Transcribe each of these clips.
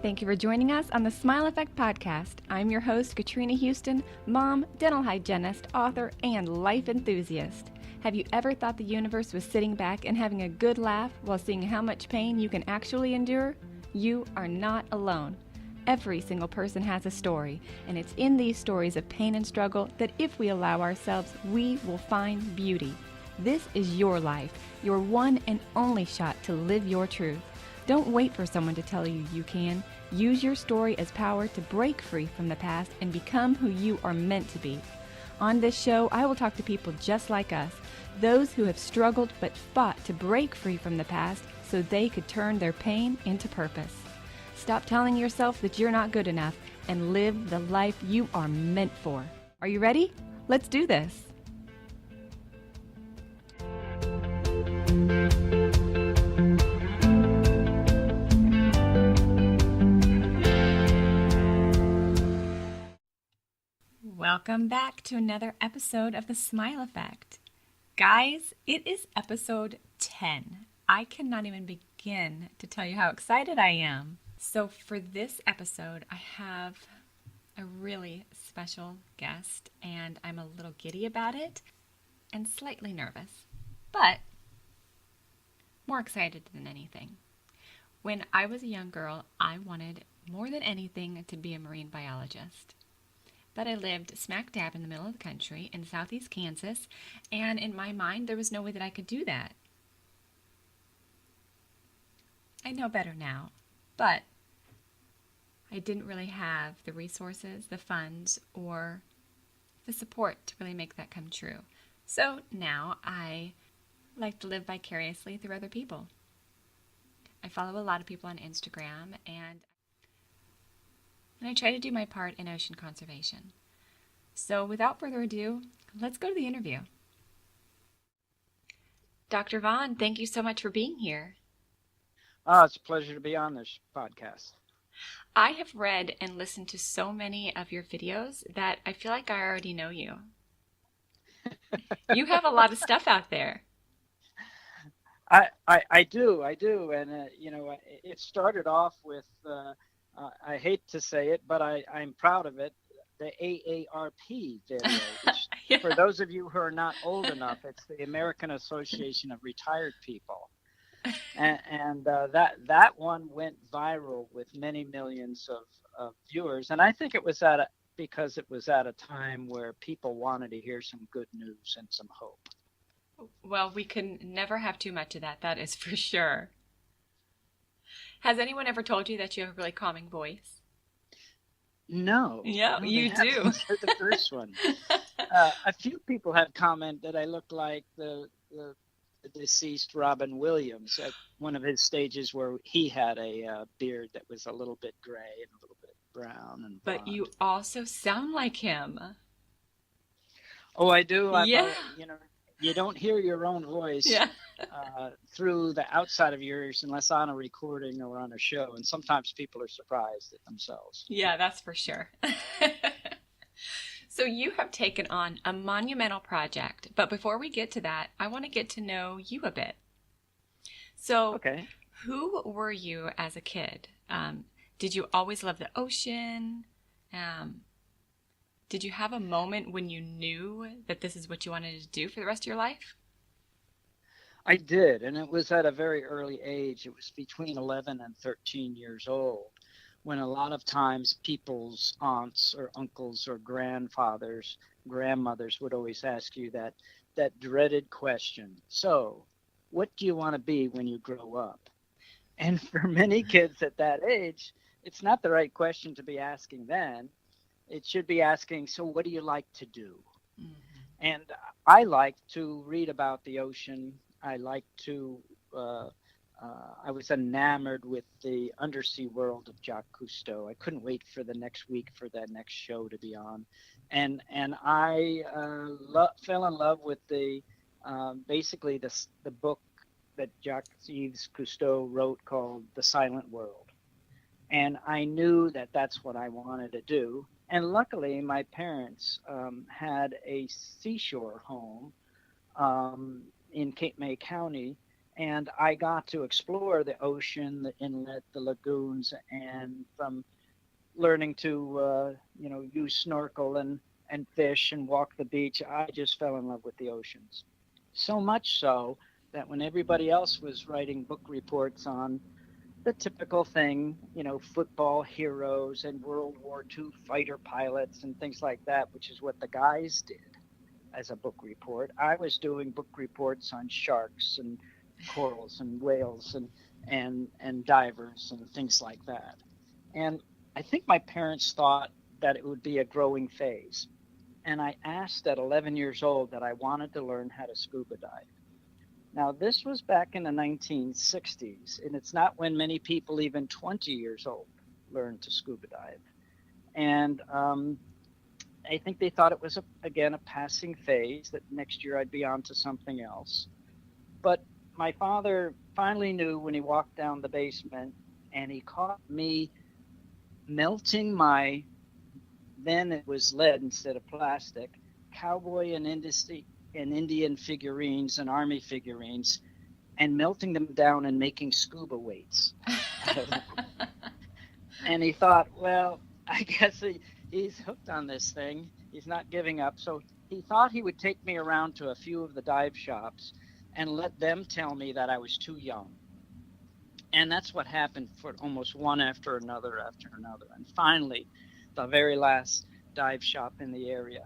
Thank you for joining us on the Smile Effect podcast. I'm your host, Katrina Houston, mom, dental hygienist, author, and life enthusiast. Have you ever thought the universe was sitting back and having a good laugh while seeing how much pain you can actually endure? You are not alone. Every single person has a story, and it's in these stories of pain and struggle that if we allow ourselves, we will find beauty. This is your life, your one and only shot to live your truth. Don't wait for someone to tell you you can. Use your story as power to break free from the past and become who you are meant to be. On this show, I will talk to people just like us, those who have struggled but fought to break free from the past so they could turn their pain into purpose. Stop telling yourself that you're not good enough and live the life you are meant for. Are you ready? Let's do this. Welcome back to another episode of The Smile Effect. Guys, it is episode 10. I cannot even begin to tell you how excited I am. So for this episode, I have a really special guest, and I'm a little giddy about it and slightly nervous, but more excited than anything. When I was a young girl, I wanted more than anything to be a marine biologist. But I lived smack dab in the middle of the country in southeast Kansas, and in my mind, there was no way that I could do that. I know better now, but I didn't really have the resources, the funds, or the support to really make that come true. So now I like to live vicariously through other people. I follow a lot of people on Instagram, and I try to do my part in ocean conservation. So without further ado, let's go to the interview. Dr. Vaughan, thank you so much for being here. It's a pleasure to be on this podcast. I have read and listened to so many of your videos that I feel like I already know you. You have a lot of stuff out there. I do, and it started off with I hate to say it, but I'm proud of it. The AARP video, which Yeah. For those of you who are not old enough, it's the American Association of Retired People, and that one went viral with many millions of viewers, and I think it was because it was at a time where people wanted to hear some good news and some hope. Well, we can never have too much of that, that is for sure. Has anyone ever told you that you have a really calming voice? No. Yeah, No, you they do. haven't. You're the first one. A few people have commented that I look like the deceased Robin Williams at one of his stages where he had a beard that was a little bit gray and a little bit brown and blonde. But you also sound like him. Oh, I do. Yeah. You don't hear your own voice Yeah. through the outside of your ears unless on a recording or on a show, and sometimes people are surprised at themselves. Yeah, that's for sure. So you have taken on a monumental project, but before we get to that, I want to get to know you a bit. So, Okay. Who were you as a kid? Did you always love the ocean? Did you have a moment when you knew that this is what you wanted to do for the rest of your life? I did, and it was at a very early age. It was between 11 and 13 years old, when a lot of times people's aunts or uncles or grandmothers would always ask you that dreaded question. So, what do you want to be when you grow up? And for many kids at that age, it's not the right question to be asking then. It should be asking, so what do you like to do? Mm-hmm. And I like to read about the ocean. I like to, I was enamored with the undersea world of Jacques Cousteau. I couldn't wait for the next week for that next show to be on. And I fell in love with basically the book that Jacques-Yves Cousteau wrote called The Silent World. And I knew that that's what I wanted to do. And luckily, my parents had a seashore home in Cape May County And I got to explore the ocean, the inlet, the lagoons, and from learning to use snorkel and fish and walk the beach, I just fell in love with the oceans. So much so that when everybody else was writing book reports on the typical thing, football heroes and World War II fighter pilots and things like that, which is what the guys did as a book report, I was doing book reports on sharks and corals and whales and divers and things like that. And I think my parents thought that it would be a growing phase. And I asked at 11 years old that I wanted to learn how to scuba dive. Now, this was back in the 1960s, and it's not when many people, even 20 years old, learned to scuba dive. And I think they thought it was, again, a passing phase, that next year I'd be on to something else. But my father finally knew when he walked down the basement and he caught me melting my, then it was lead instead of plastic, cowboy and Indian figurines and army figurines, and melting them down and making scuba weights out of them. And he thought, well, I guess he's hooked on this thing. He's not giving up. So he thought he would take me around to a few of the dive shops and let them tell me that I was too young. And that's what happened for almost one after another. And finally, the very last dive shop in the area,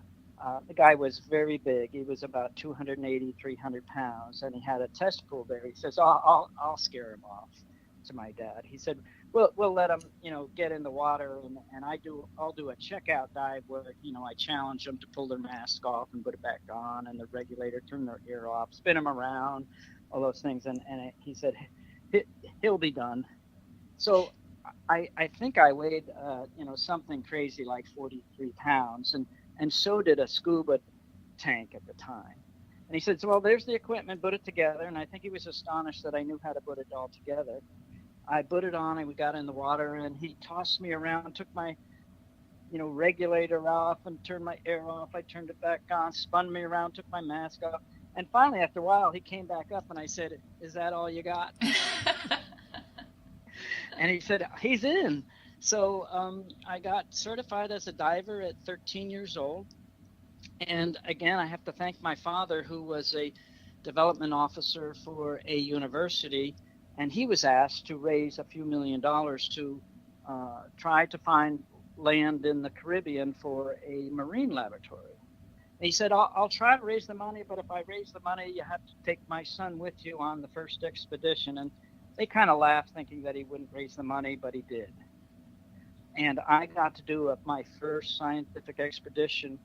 the guy was very big. He was about 280, 300 pounds, and he had a test pool there. He says, I'll scare him off, to my dad. He said, we'll let him, get in the water, and I'll do a checkout dive where, I challenge them to pull their mask off and put it back on, and the regulator, turn their ear off, spin them around, all those things. And he said, he'll be done. So I think I weighed, something crazy like 43 pounds, and so did a scuba tank at the time. And he said, well, there's the equipment, put it together. And I think he was astonished that I knew how to put it all together. I put it on and we got in the water, and he tossed me around, took my, regulator off and turned my air off. I turned it back on, spun me around, took my mask off. And finally, after a while, he came back up and I said, is that all you got? And he said, he's in. So I got certified as a diver at 13 years old. And again, I have to thank my father, who was a development officer for a university. And he was asked to raise a few $1 million to try to find land in the Caribbean for a marine laboratory. And he said, I'll try to raise the money, but if I raise the money, you have to take my son with you on the first expedition. And they kind of laughed, thinking that he wouldn't raise the money, but he did. And I got to do my first scientific expedition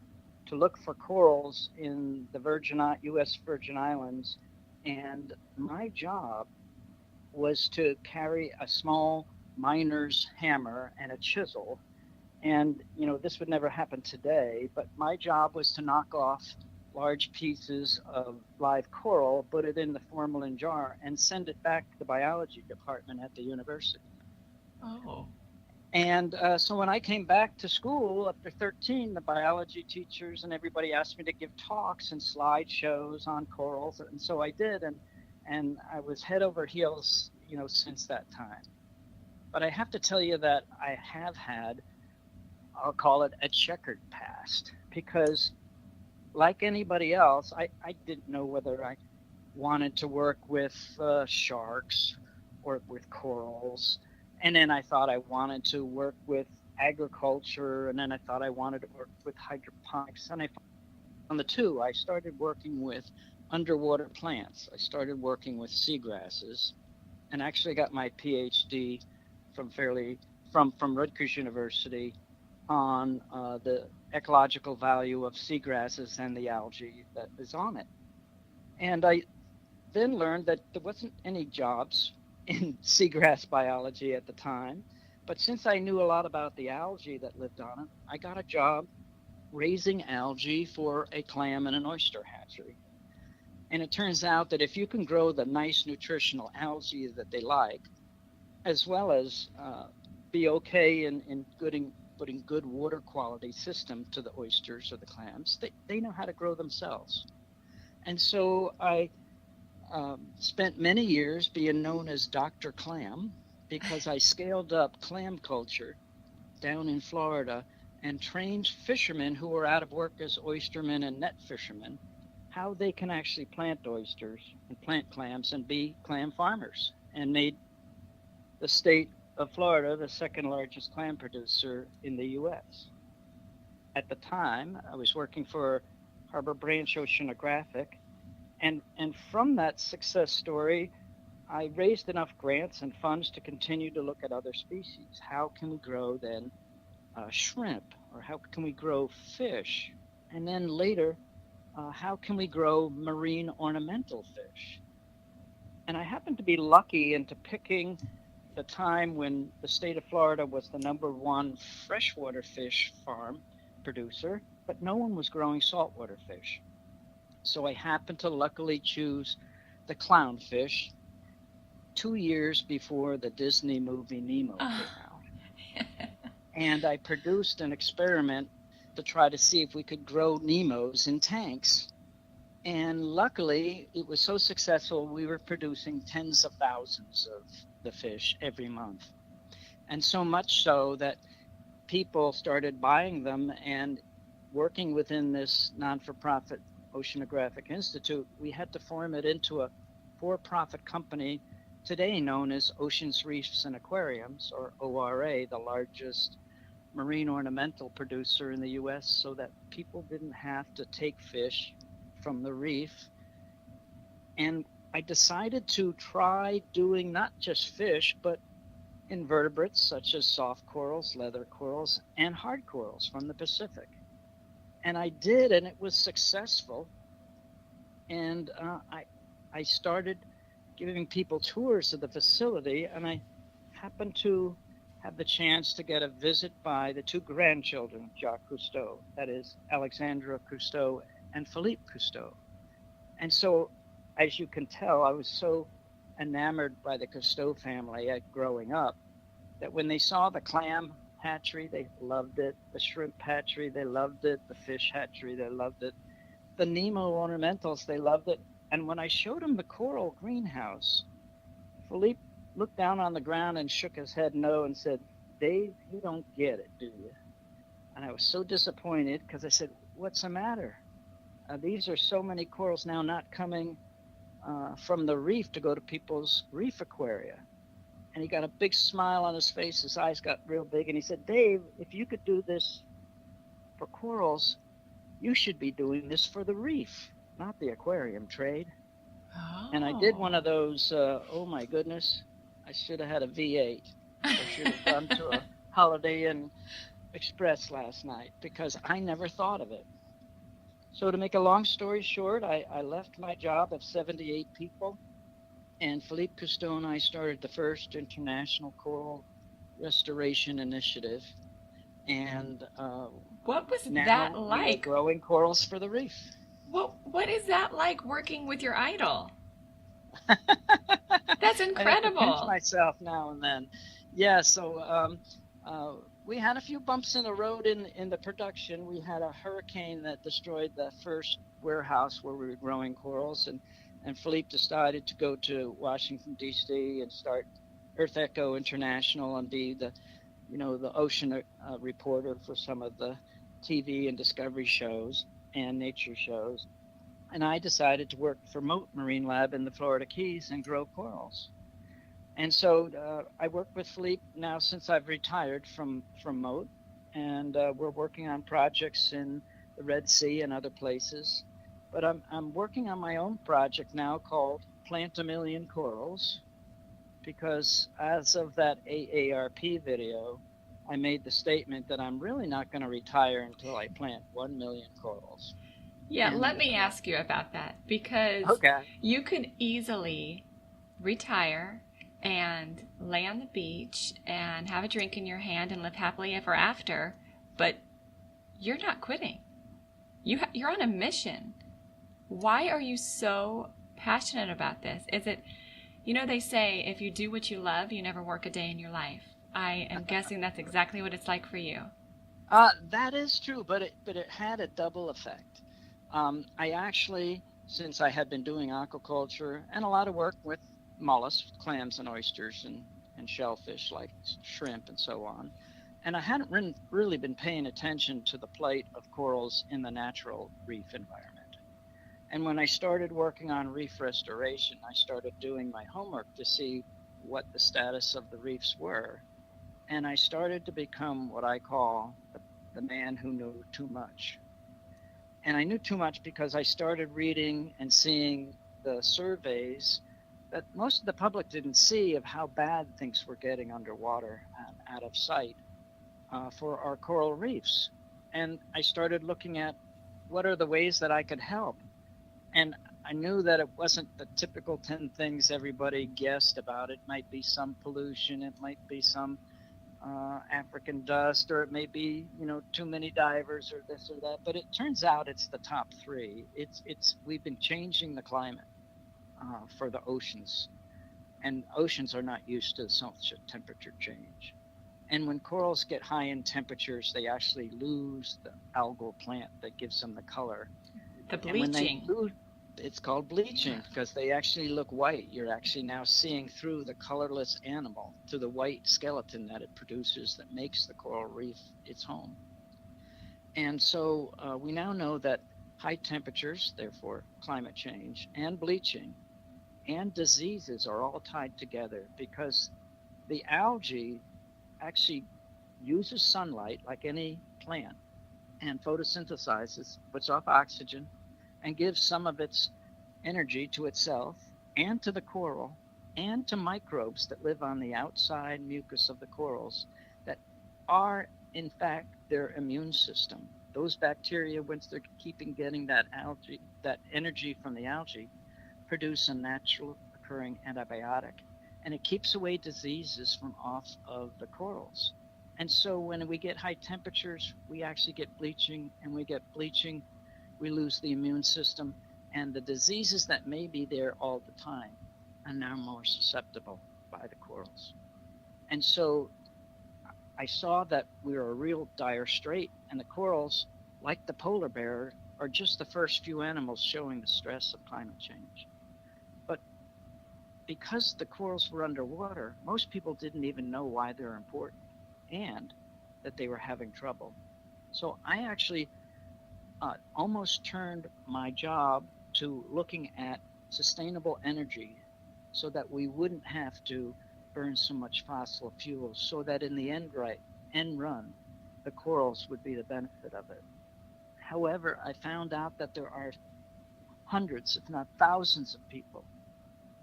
to look for corals in the U.S. Virgin Islands. And my job was to carry a small miner's hammer and a chisel. And, this would never happen today, but my job was to knock off large pieces of live coral, put it in the formalin jar, and send it back to the biology department at the university. Oh. And so when I came back to school after 13, the biology teachers and everybody asked me to give talks and slideshows on corals. And so I did. And I was head over heels, since that time. But I have to tell you that I have had, I'll call it a checkered past, because like anybody else, I didn't know whether I wanted to work with sharks or with corals. And then I thought I wanted to work with agriculture. And then I thought I wanted to work with hydroponics. And I found the two. I started working with underwater plants. I started working with seagrasses, and actually got my PhD from Rutgers University on the ecological value of seagrasses and the algae that is on it. And I then learned that there wasn't any jobs in seagrass biology at the time. But since I knew a lot about the algae that lived on it, I got a job raising algae for a clam and an oyster hatchery. And it turns out that if you can grow the nice nutritional algae that they like, as well as be okay in putting good water quality system to the oysters or the clams, they know how to grow themselves. And so I spent many years being known as Dr. Clam because I scaled up clam culture down in Florida and trained fishermen who were out of work as oystermen and net fishermen how they can actually plant oysters and plant clams and be clam farmers, and made the state of Florida the second largest clam producer in the U.S. At the time, I was working for Harbor Branch Oceanographic, and from that success story, I raised enough grants and funds to continue to look at other species. How can we grow then shrimp, or how can we grow fish? And then later, how can we grow marine ornamental fish? And I happened to be lucky into picking the time when the state of Florida was the #1 freshwater fish farm producer, but no one was growing saltwater fish. So I happened to luckily choose the clownfish 2 years before the Disney movie Nemo came out. And I produced an experiment to try to see if we could grow Nemos in tanks. And luckily, it was so successful, we were producing tens of thousands of the fish every month. And so much so that people started buying them, and working within this non-for-profit Oceanographic Institute, we had to form it into a for-profit company today known as Oceans, Reefs, and Aquariums, or ORA, the largest marine ornamental producer in the U.S., so that people didn't have to take fish from the reef. And I decided to try doing not just fish, but invertebrates such as soft corals, leather corals, and hard corals from the Pacific. And I did, and it was successful. And I started giving people tours of the facility, and I happened to have the chance to get a visit by the 2 grandchildren of Jacques Cousteau, that is Alexandra Cousteau and Philippe Cousteau. And so, as you can tell, I was so enamored by the Cousteau family growing up that when they saw the clam hatchery, they loved it. The shrimp hatchery, they loved it. The fish hatchery, they loved it. The Nemo ornamentals, they loved it. And when I showed them the coral greenhouse, Philippe looked down on the ground and shook his head no and said, "Dave, you don't get it, do you?" And I was so disappointed because I said, "What's the matter? These are so many corals now not coming from the reef to go to people's reef aquaria." And he got a big smile on his face. His eyes got real big. And he said, "Dave, if you could do this for corals, you should be doing this for the reef, not the aquarium trade." Oh. And I did one of those, oh my goodness, I should have had a V8. I should have gone to a Holiday Inn Express last night, because I never thought of it. So to make a long story short, I left my job of 78 people, and Philippe Cousteau and I started the first international coral restoration initiative. And what was that like? We're growing corals for the reef. What is that like, working with your idol? That's incredible. I pinch myself now and then. Yeah, so we had a few bumps in the road in the production. We had a hurricane that destroyed the first warehouse where we were growing corals, and Philippe decided to go to Washington, D.C. and start Earth Echo International and be the ocean reporter for some of the TV and Discovery shows and nature shows. And I decided to work for Mote Marine Lab in the Florida Keys and grow corals. And so I work with Philippe now since I've retired from Mote, and we're working on projects in the Red Sea and other places. But I'm working on my own project now called Plant a Million Corals, because as of that AARP video, I made the statement that I'm really not going to retire until I plant 1 million corals. Yeah, let me ask you about that, because you could easily retire and lay on the beach and have a drink in your hand and live happily ever after, but you're not quitting. You're on a mission. Why are you so passionate about this? Is it, they say if you do what you love, you never work a day in your life. I am guessing that's exactly what it's like for you. That is true, but it had a double effect. I actually since I had been doing aquaculture and a lot of work with mollusks, clams and oysters and shellfish like shrimp and so on. And I hadn't really been paying attention to the plight of corals in the natural reef environment. And when I started working on reef restoration, I started doing my homework to see what the status of the reefs were. And I started to become what I call the man who knew too much. And I knew too much because I started reading and seeing the surveys that most of the public didn't see of how bad things were getting underwater and out of sight for our coral reefs. And I started looking at what are the ways that I could help. And I knew that it wasn't the typical 10 things everybody guessed about. It might be some pollution, it might be some African dust, or it may be, too many divers or this or that. But it turns out it's the top three. We've been changing the climate for the oceans, and oceans are not used to such a temperature change. And when corals get high in temperatures, they actually lose the algal plant that gives them the color. The bleaching. It's called bleaching because they actually look white. You're actually now seeing through the colorless animal to the white skeleton that it produces that makes the coral reef its home. And so we now know that high temperatures, therefore climate change, and bleaching and diseases are all tied together because the algae actually uses sunlight like any plant and photosynthesizes, puts off oxygen, and gives some of its energy to itself and to the coral and to microbes that live on the outside mucus of the corals that are, in fact, their immune system. Those bacteria, once they're getting that energy from the algae, produce a natural occurring antibiotic, and it keeps away diseases from off of the corals. And so when we get high temperatures, we actually get bleaching, and we get bleaching, we lose the immune system, and the diseases that may be there all the time are now more susceptible by the corals. And so I saw that we were a real dire strait, and the corals, like the polar bear, are just the first few animals showing the stress of climate change. But because the corals were underwater, most people didn't even know why they're important and that they were having trouble. So I actually almost turned my job to looking at sustainable energy so that we wouldn't have to burn so much fossil fuels, so that in the end run, the corals would be the benefit of it. However, I found out that there are hundreds, if not thousands of people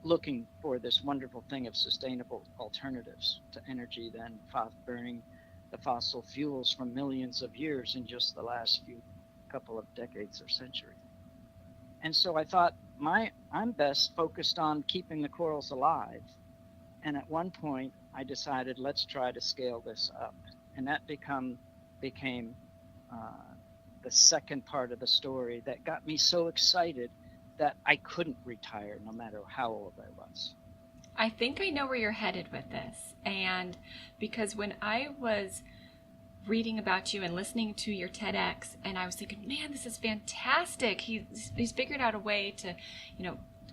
looking for this wonderful thing of sustainable alternatives to energy than burning the fossil fuels from millions of years in just the last couple of decades or centuries. And so I thought I'm best focused on keeping the corals alive. And at one point I decided, let's try to scale this up. And that became the second part of the story that got me so excited that I couldn't retire no matter how old I was. I think I know where you're headed with this. And because when I was reading about you and listening to your TEDx, and I was thinking, man, this is fantastic. He's figured out a way to,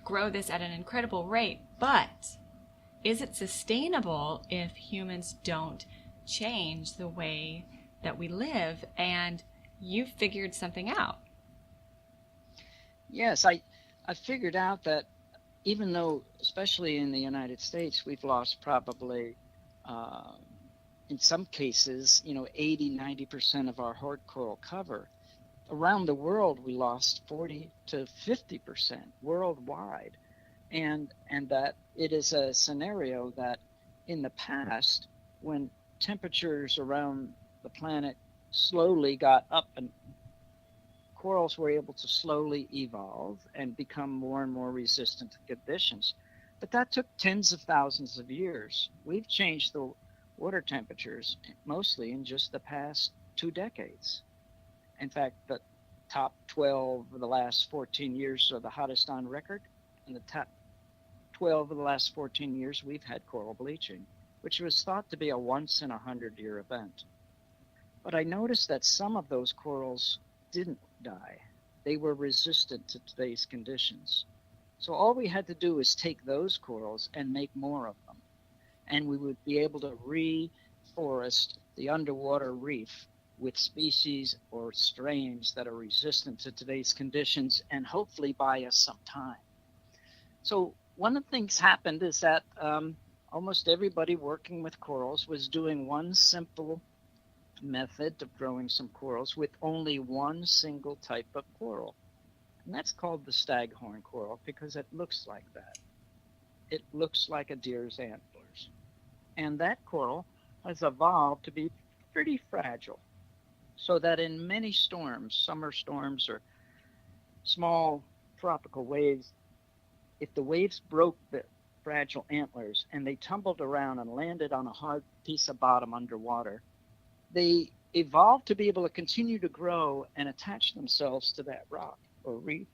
grow this at an incredible rate. But is it sustainable if humans don't change the way that we live? And you figured something out. Yes, I figured out that even though, especially in the United States, we've lost probably in some cases, 80-90% of our hard coral cover. Around the world, we lost 40 to 50% worldwide. And that it is a scenario that in the past, when temperatures around the planet slowly got up and corals were able to slowly evolve and become more and more resistant to conditions. But that took tens of thousands of years. We've changed the water temperatures mostly in just the past 2 decades. In fact, the top 12 of the last 14 years are the hottest on record. In the top 12 of the last 14 years, we've had coral bleaching, which was thought to be a once in 100-year event. But I noticed that some of those corals didn't die. they were resistant to today's conditions. So all we had to do is take those corals and make more of them. And we would be able to reforest the underwater reef with species or strains that are resistant to today's conditions and hopefully buy us some time. So one of the things happened is that almost everybody working with corals was doing one simple method of growing some corals with only one single type of coral. And that's called the Staghorn coral because it looks like that. It looks like a deer's antlers. And that coral has evolved to be pretty fragile, so that in many storms, summer storms or small tropical waves, if the waves broke the fragile antlers and they tumbled around and landed on a hard piece of bottom underwater, they evolved to be able to continue to grow and attach themselves to that rock or reef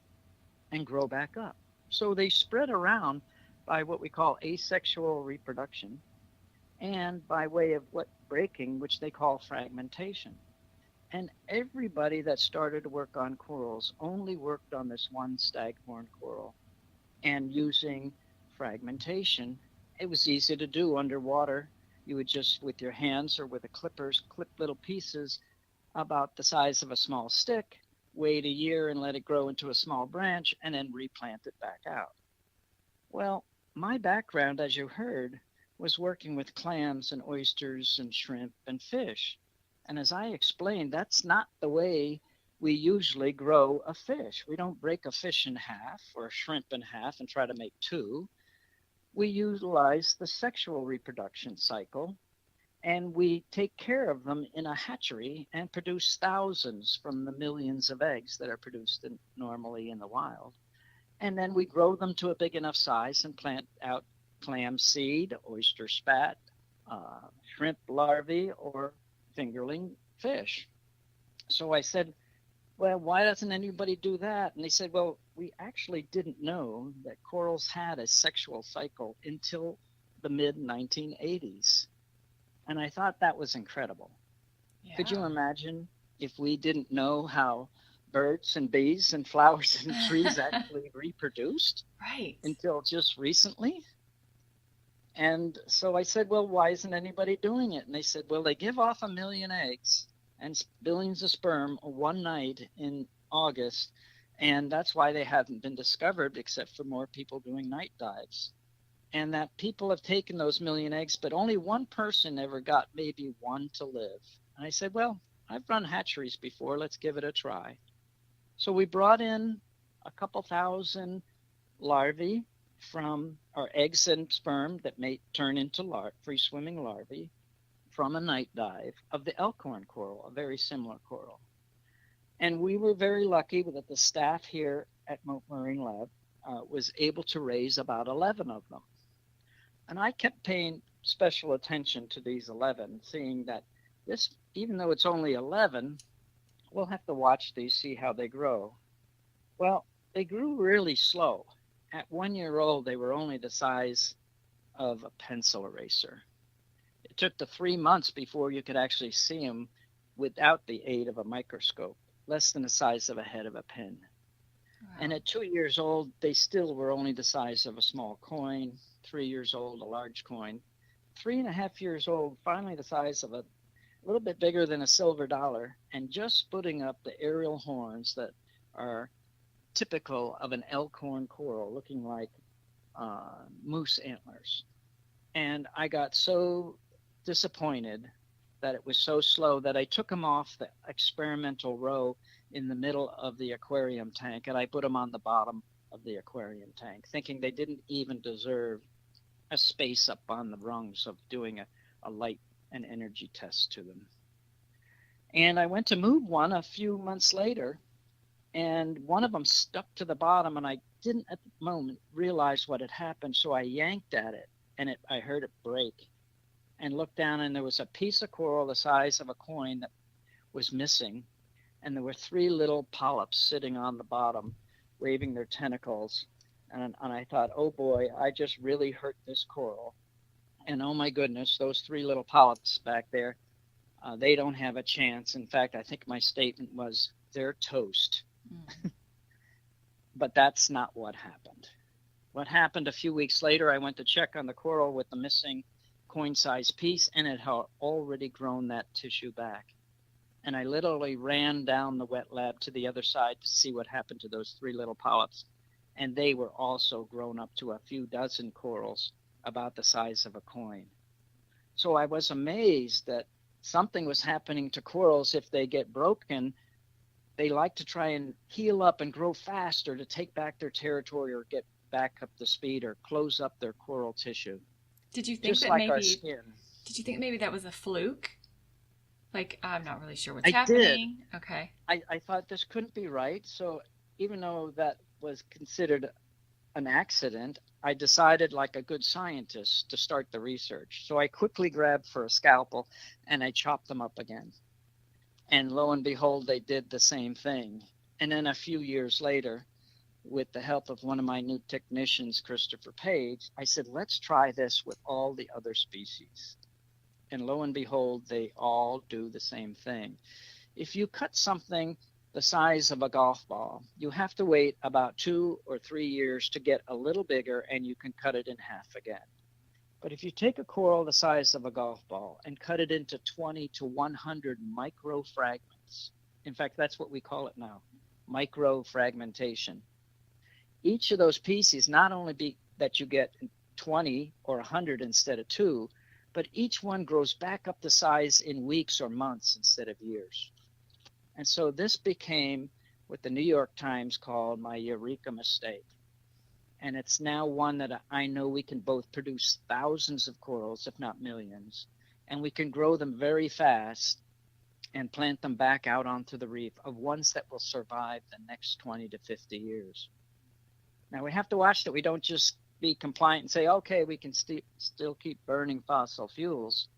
and grow back up. So they spread around by what we call asexual reproduction and by way of breaking, which they call fragmentation. And everybody that started to work on corals only worked on this one staghorn coral. And using fragmentation, it was easy to do underwater. You would just, with your hands or with the clippers, clip little pieces about the size of a small stick, wait a year and let it grow into a small branch, and then replant it back out. Well, my background, as you heard, was working with clams and oysters and shrimp and fish. And as I explained, that's not the way we usually grow a fish. We don't break a fish in half or a shrimp in half and try to make two. We utilize the sexual reproduction cycle, and we take care of them in a hatchery and produce thousands from the millions of eggs that are produced normally in the wild. And then we grow them to a big enough size and plant out clam seed, oyster spat, shrimp larvae, or fingerling fish. So I said, well, why doesn't anybody do that? And they said, well, we actually didn't know that corals had a sexual cycle until the mid-1980s. And I thought that was incredible. Yeah. Could you imagine if we didn't know how birds and bees and flowers and trees actually reproduced? Right. Until just recently? And so I said, well, why isn't anybody doing it? And they said, well, they give off 1 million eggs and billions of sperm one night in August, and that's why they haven't been discovered except for more people doing night dives. And that people have taken those 1 million eggs, but only one person ever got maybe one to live. And I said, well, I've run hatcheries before. Let's give it a try. So we brought in a couple thousand larvae from our eggs and sperm that may turn into free-swimming larvae from a night dive of the Elkhorn coral, a very similar coral. And we were very lucky that the staff here at Marine Lab was able to raise about 11 of them. And I kept paying special attention to these 11, seeing that this, even though it's only 11, we'll have to watch these, see how they grow. Well, they grew really slow. At 1 year old, they were only the size of a pencil eraser. It took the 3 months before you could actually see them without the aid of a microscope, less than the size of a head of a pin. Wow. And at 2 years old, they still were only the size of a small coin. 3 years old, a large coin. 3.5 years old, finally the size of a little bit bigger than a silver dollar, and just putting up the aerial horns that are typical of an Elkhorn coral, looking like moose antlers. And I got so disappointed that it was so slow that I took them off the experimental row in the middle of the aquarium tank, and I put them on the bottom of the aquarium tank, thinking they didn't even deserve a space up on the rungs of doing a light and energy test to them. And I went to move one a few months later, and one of them stuck to the bottom, and I didn't at the moment realize what had happened, so I yanked at it, and I heard it break, and looked down, and there was a piece of coral the size of a coin that was missing, and there were 3 little polyps sitting on the bottom, waving their tentacles, and I thought, oh boy, I just really hurt this coral, and oh my goodness, those 3 little polyps back there, they don't have a chance. In fact, I think my statement was, they're toast. But that's not what happened. What happened a few weeks later, I went to check on the coral with the missing coin-sized piece, and it had already grown that tissue back. And I literally ran down the wet lab to the other side to see what happened to those 3 little polyps. And they were also grown up to a few dozen corals about the size of a coin. So I was amazed that something was happening to corals. If they get broken, they like to try and heal up and grow faster to take back their territory or get back up the speed or close up their coral tissue. Did you think just that like maybe our skin. Did you think maybe that was a fluke? Like, I'm not really sure what's I happening. did. Okay. I thought this couldn't be right. So even though that was considered an accident, I decided, like a good scientist, to start the research. So I quickly grabbed for a scalpel and I chopped them up again. And lo and behold, they did the same thing. And then a few years later, with the help of one of my new technicians, Christopher Page, I said, let's try this with all the other species. And lo and behold, they all do the same thing. If you cut something the size of a golf ball, you have to wait about 2 or 3 years to get a little bigger, and you can cut it in half again. But if you take a coral the size of a golf ball and cut it into 20 to 100 micro fragments, in fact, that's what we call it now, micro fragmentation. Each of those pieces, not only be that you get 20 or 100 instead of 2, but each one grows back up to size in weeks or months instead of years. And so this became what the New York Times called my eureka mistake. And it's now one that I know we can both produce thousands of corals, if not millions, and we can grow them very fast and plant them back out onto the reef of ones that will survive the next 20 to 50 years. Now, we have to watch that we don't just be compliant and say, okay, we can still keep burning fossil fuels,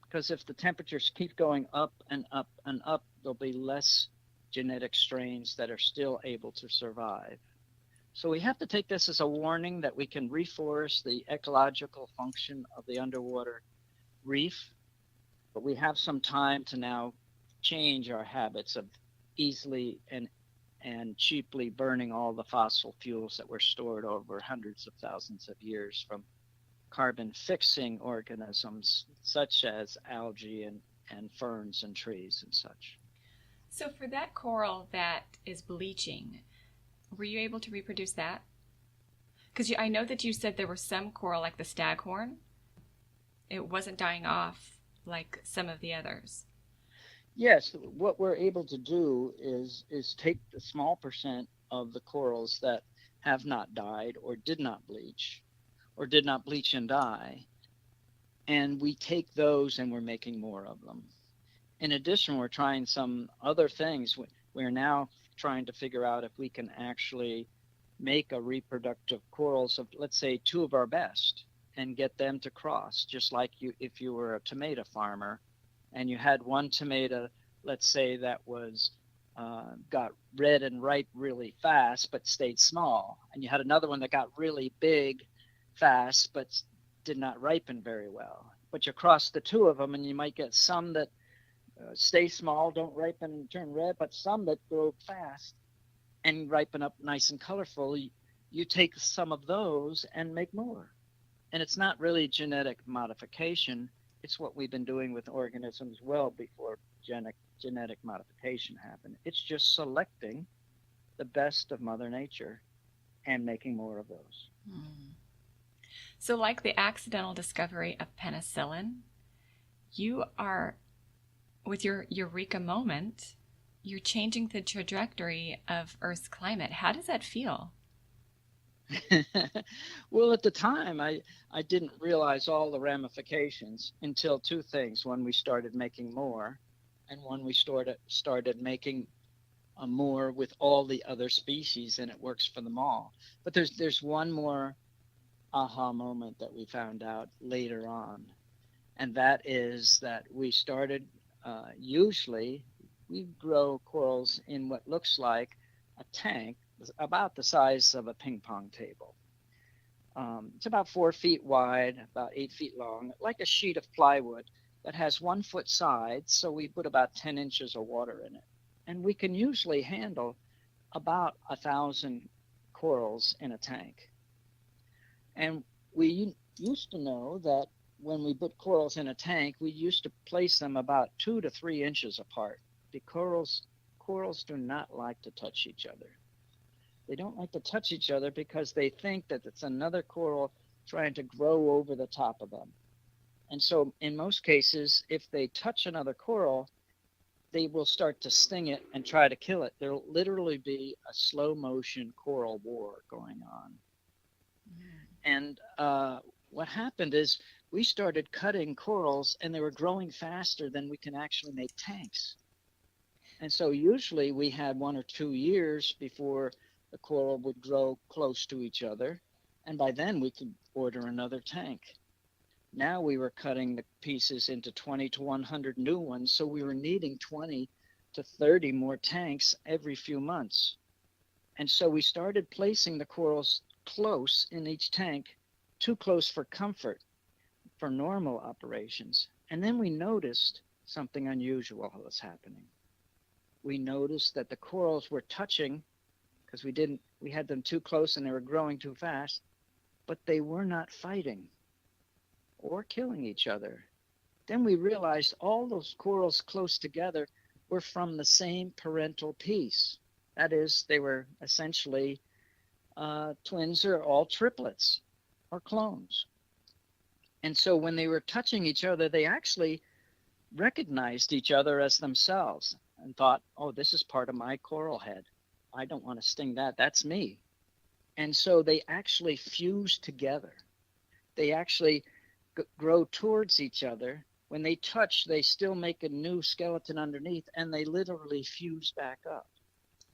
because if the temperatures keep going up and up and up, there'll be less genetic strains that are still able to survive. So we have to take this as a warning that we can reforest the ecological function of the underwater reef, but we have some time to now change our habits of easily and cheaply burning all the fossil fuels that were stored over hundreds of thousands of years from carbon fixing organisms such as algae and ferns and trees and such. So for that coral that is bleaching, were you able to reproduce that? Because I know that you said there were some coral, like the staghorn, it wasn't dying off like some of the others. Yes, what we're able to do is take the small percent of the corals that have not died or did not bleach and die, and we take those and we're making more of them. In addition, we're trying some other things. We're now trying to figure out if we can actually make a reproductive corals of, let's say, 2 of our best and get them to cross, just like if you were a tomato farmer and you had one tomato, let's say, that was got red and ripe really fast but stayed small, and you had another one that got really big fast but did not ripen very well. But you cross the 2 of them and you might get some that stay small, don't ripen and turn red, but some that grow fast and ripen up nice and colorful. You take some of those and make more. And it's not really genetic modification. It's what we've been doing with organisms well before genetic modification happened. It's just selecting the best of Mother Nature and making more of those. So like the accidental discovery of penicillin, you are, with your eureka moment, you're changing the trajectory of Earth's climate. How does that feel? Well, at the time, I didn't realize all the ramifications until 2 things. When we started making more, and when we started making more with all the other species, and it works for them all. But there's one more aha moment that we found out later on, and that is that we started, usually we grow corals in what looks like a tank about the size of a ping pong table. It's about 4 feet wide, about 8 feet long, like a sheet of plywood that has 1 foot sides, so we put about 10 inches of water in it. And we can usually handle about 1,000 corals in a tank. And we used to know that when we put corals in a tank, we used to place them about 2 to 3 inches apart. Because corals do not like to touch each other. They don't like to touch each other because they think that it's another coral trying to grow over the top of them. And so in most cases, if they touch another coral, they will start to sting it and try to kill it. There'll literally be a slow motion coral war going on. And what happened is we started cutting corals and they were growing faster than we can actually make tanks. And so usually we had 1 or 2 years before the coral would grow close to each other. And by then we could order another tank. Now we were cutting the pieces into 20 to 100 new ones. So we were needing 20 to 30 more tanks every few months. And so we started placing the corals close in each tank, too close for comfort, for normal operations. And then we noticed something unusual was happening. We noticed that the corals were touching because we had them too close and they were growing too fast, but they were not fighting or killing each other. Then we realized all those corals close together were from the same parental piece. That is, they were essentially twins or all triplets or clones. And so when they were touching each other, they actually recognized each other as themselves and thought, oh, this is part of my coral head. I don't want to sting that. That's me. And so they actually fuse together. They actually grow towards each other. When they touch, they still make a new skeleton underneath, and they literally fuse back up.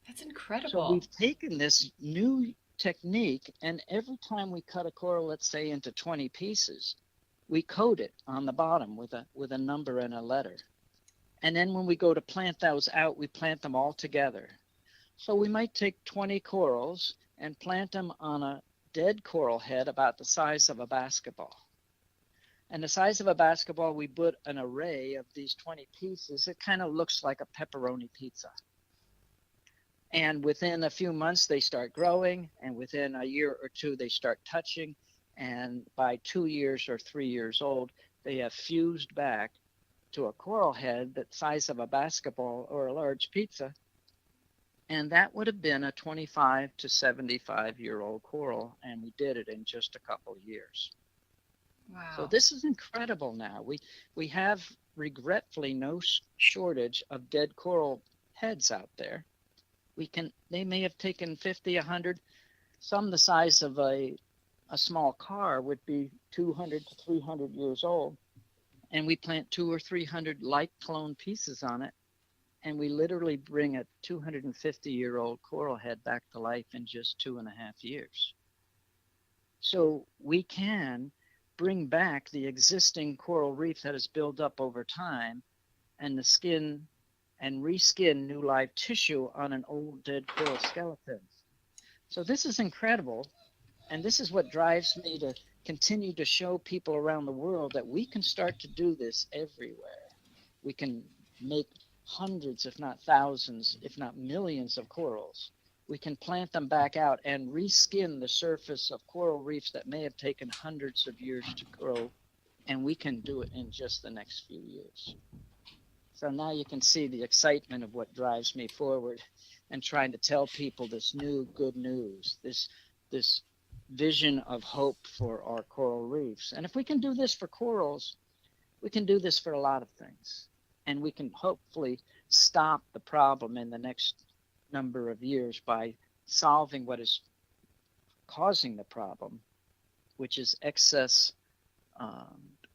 That's incredible. So we've taken this new technique, and every time we cut a coral, let's say into 20 pieces, we code it on the bottom with a number and a letter. And then when we go to plant those out, we plant them all together. So we might take 20 corals and plant them on a dead coral head about the size of a basketball. And the size of a basketball, we put an array of these 20 pieces. It kind of looks like a pepperoni pizza. And within a few months, they start growing. And within a year or two, they start touching. And by 2 years or 3 years old, they have fused back to a coral head the size of a basketball or a large pizza. And that would have been a 25 to 75-year-old coral. And we did it in just a couple of years. Wow. So this is incredible now. We have regretfully no shortage of dead coral heads out there. They may have taken 50, 100, some the size of a small car would be 200 to 300 years old. And we plant 200 or 300 like clone pieces on it. And we literally bring a 250-year-old coral head back to life in just 2.5 years. So we can bring back the existing coral reef that has built up over time and the skin and reskin new live tissue on an old dead coral skeleton. So this is incredible. And this is what drives me to continue to show people around the world that we can start to do this everywhere. We can make hundreds, if not thousands, if not millions of corals. We can plant them back out and reskin the surface of coral reefs that may have taken hundreds of years to grow, and we can do it in just the next few years. So now you can see the excitement of what drives me forward and trying to tell people this new good news, this vision of hope for our coral reefs. And if we can do this for corals, we can do this for a lot of things. And we can hopefully stop the problem in the next number of years by solving what is causing the problem, which is excess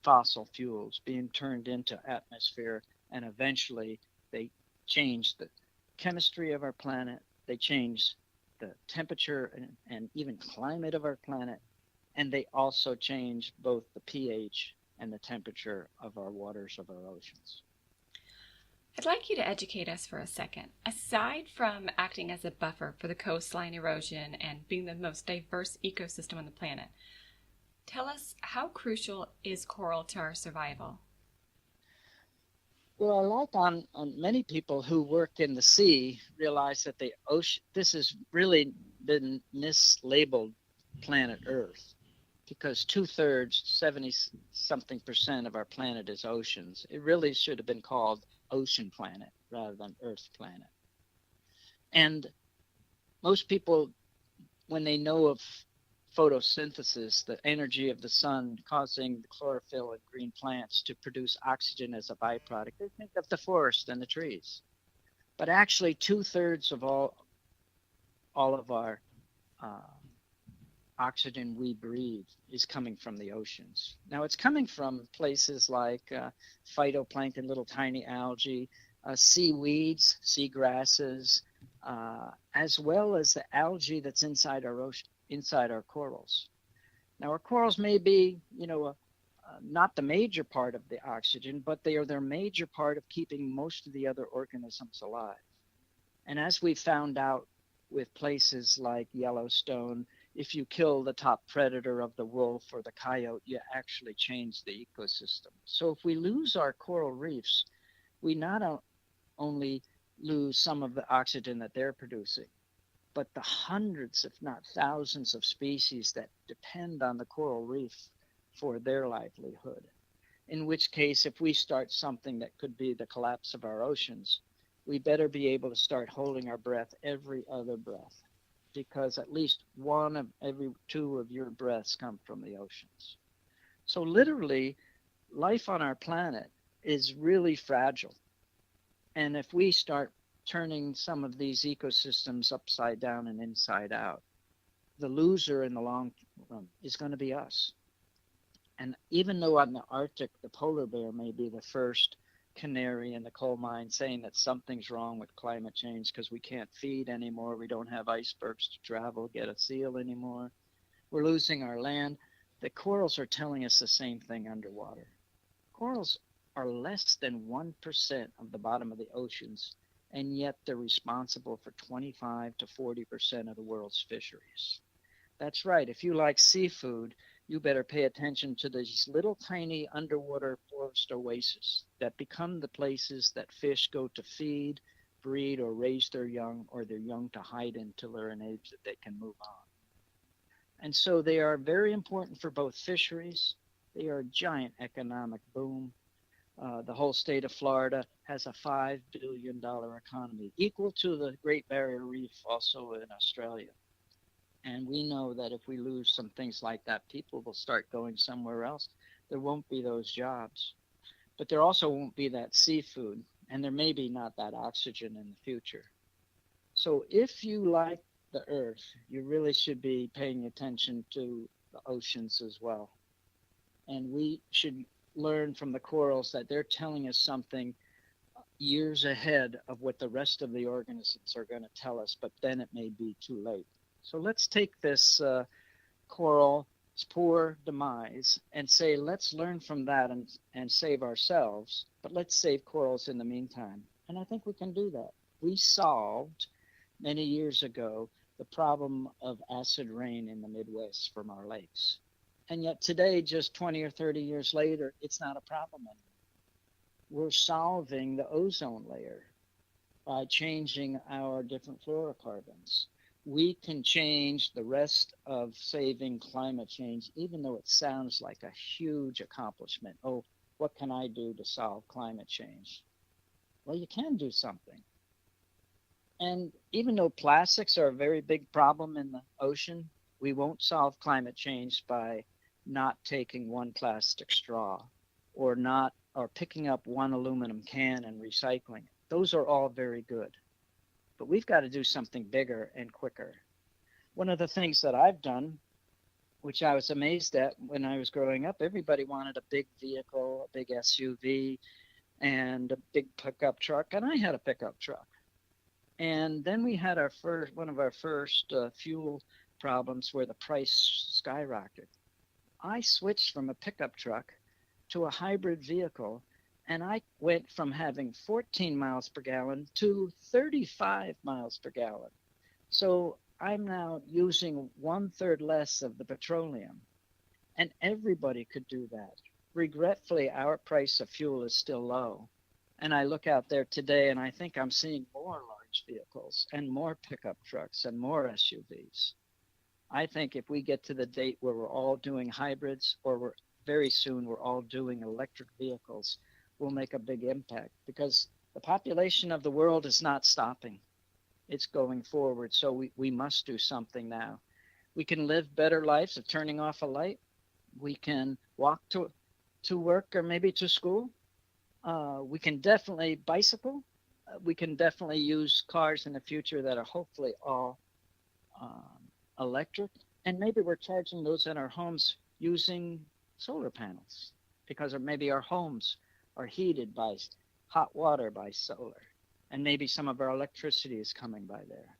fossil fuels being turned into atmosphere, and eventually they change the chemistry of our planet, they change the temperature and even climate of our planet, and they also change both the pH and the temperature of our waters of our oceans. I'd like you to educate us for a second. Aside from acting as a buffer for the coastline erosion and being the most diverse ecosystem on the planet, tell us, how crucial is coral to our survival? Well, like on many people who work in the sea realize that the ocean, this is really been mislabeled planet Earth, because 2/3, 70-something% of our planet is oceans. It really should have been called Ocean Planet rather than Earth Planet. And most people, when they know of photosynthesis, the energy of the sun causing the chlorophyll in green plants to produce oxygen as a byproduct, they think of the forest and the trees. But actually, 2/3 of all of our oxygen we breathe is coming from the oceans. Now, it's coming from places like phytoplankton, little tiny algae, seaweeds, seagrasses, as well as the algae that's inside our ocean, inside our corals. Now, our corals may be, not the major part of the oxygen, but they are their major part of keeping most of the other organisms alive. And as we found out with places like Yellowstone, if you kill the top predator of the wolf or the coyote, you actually change the ecosystem. So if we lose our coral reefs, we not only lose some of the oxygen that they're producing, but the hundreds, if not thousands, of species that depend on the coral reef for their livelihood. In which case, if we start something that could be the collapse of our oceans, we better be able to start holding our breath every other breath, because at least one of every two of your breaths come from the oceans. So literally, life on our planet is really fragile. And if we start turning some of these ecosystems upside down and inside out, the loser in the long run is going to be us. And even though on the Arctic, the polar bear may be the first canary in the coal mine saying that something's wrong with climate change because we can't feed anymore, we don't have icebergs to travel, get a seal anymore, we're losing our land, the corals are telling us the same thing underwater. Corals are less than 1% of the bottom of the oceans, and yet they're responsible for 25 to 40% of the world's fisheries. That's right. If you like seafood, you better pay attention to these little tiny underwater forest oases that become the places that fish go to feed, breed, or raise their young, or their young to hide in till they're an age that they can move on. And so they are very important for both fisheries. They are a giant economic boom. The whole state of Florida has a $5 billion economy, equal to the Great Barrier Reef also in Australia. And we know that if we lose some things like that, people will start going somewhere else. There won't be those jobs. But there also won't be that seafood, and there may be not that oxygen in the future. So if you like the Earth, you really should be paying attention to the oceans as well. And we should learn from the corals that they're telling us something years ahead of what the rest of the organisms are going to tell us, but then it may be too late. So let's take this coral's poor demise and say, let's learn from that and save ourselves, but let's save corals in the meantime. And I think we can do that. We solved many years ago the problem of acid rain in the Midwest from our lakes. And yet today, just 20 or 30 years later, it's not a problem anymore. We're solving the ozone layer by changing our different fluorocarbons. We can change the rest of saving climate change, even though it sounds like a huge accomplishment. Oh, what can I do to solve climate change? Well, you can do something. And even though plastics are a very big problem in the ocean, we won't solve climate change by not taking one plastic straw or picking up one aluminum can and recycling it. Those are all very good. But we've got to do something bigger and quicker. One of the things that I've done, which I was amazed at when I was growing up, everybody wanted a big vehicle, a big SUV, and a big pickup truck, and I had a pickup truck. And then we had one of our first fuel problems where the price skyrocketed. I switched from a pickup truck to a hybrid vehicle, and I went from having 14 miles per gallon to 35 miles per gallon. So I'm now using 1/3 less of the petroleum, and everybody could do that. Regretfully, our price of fuel is still low. And I look out there today and I think I'm seeing more large large vehicles and more pickup trucks and more SUVs. I think if we get to the date where we're all doing hybrids, or very soon we're all doing electric vehicles, we'll make a big impact, because the population of the world is not stopping. It's going forward. So we must do something now. We can live better lives of turning off a light. We can walk to work or maybe to school. We can definitely bicycle. We can definitely use cars in the future that are hopefully all electric. And maybe we're charging those in our homes using solar panels, because maybe our homes are heated by hot water by solar. And maybe some of our electricity is coming by there.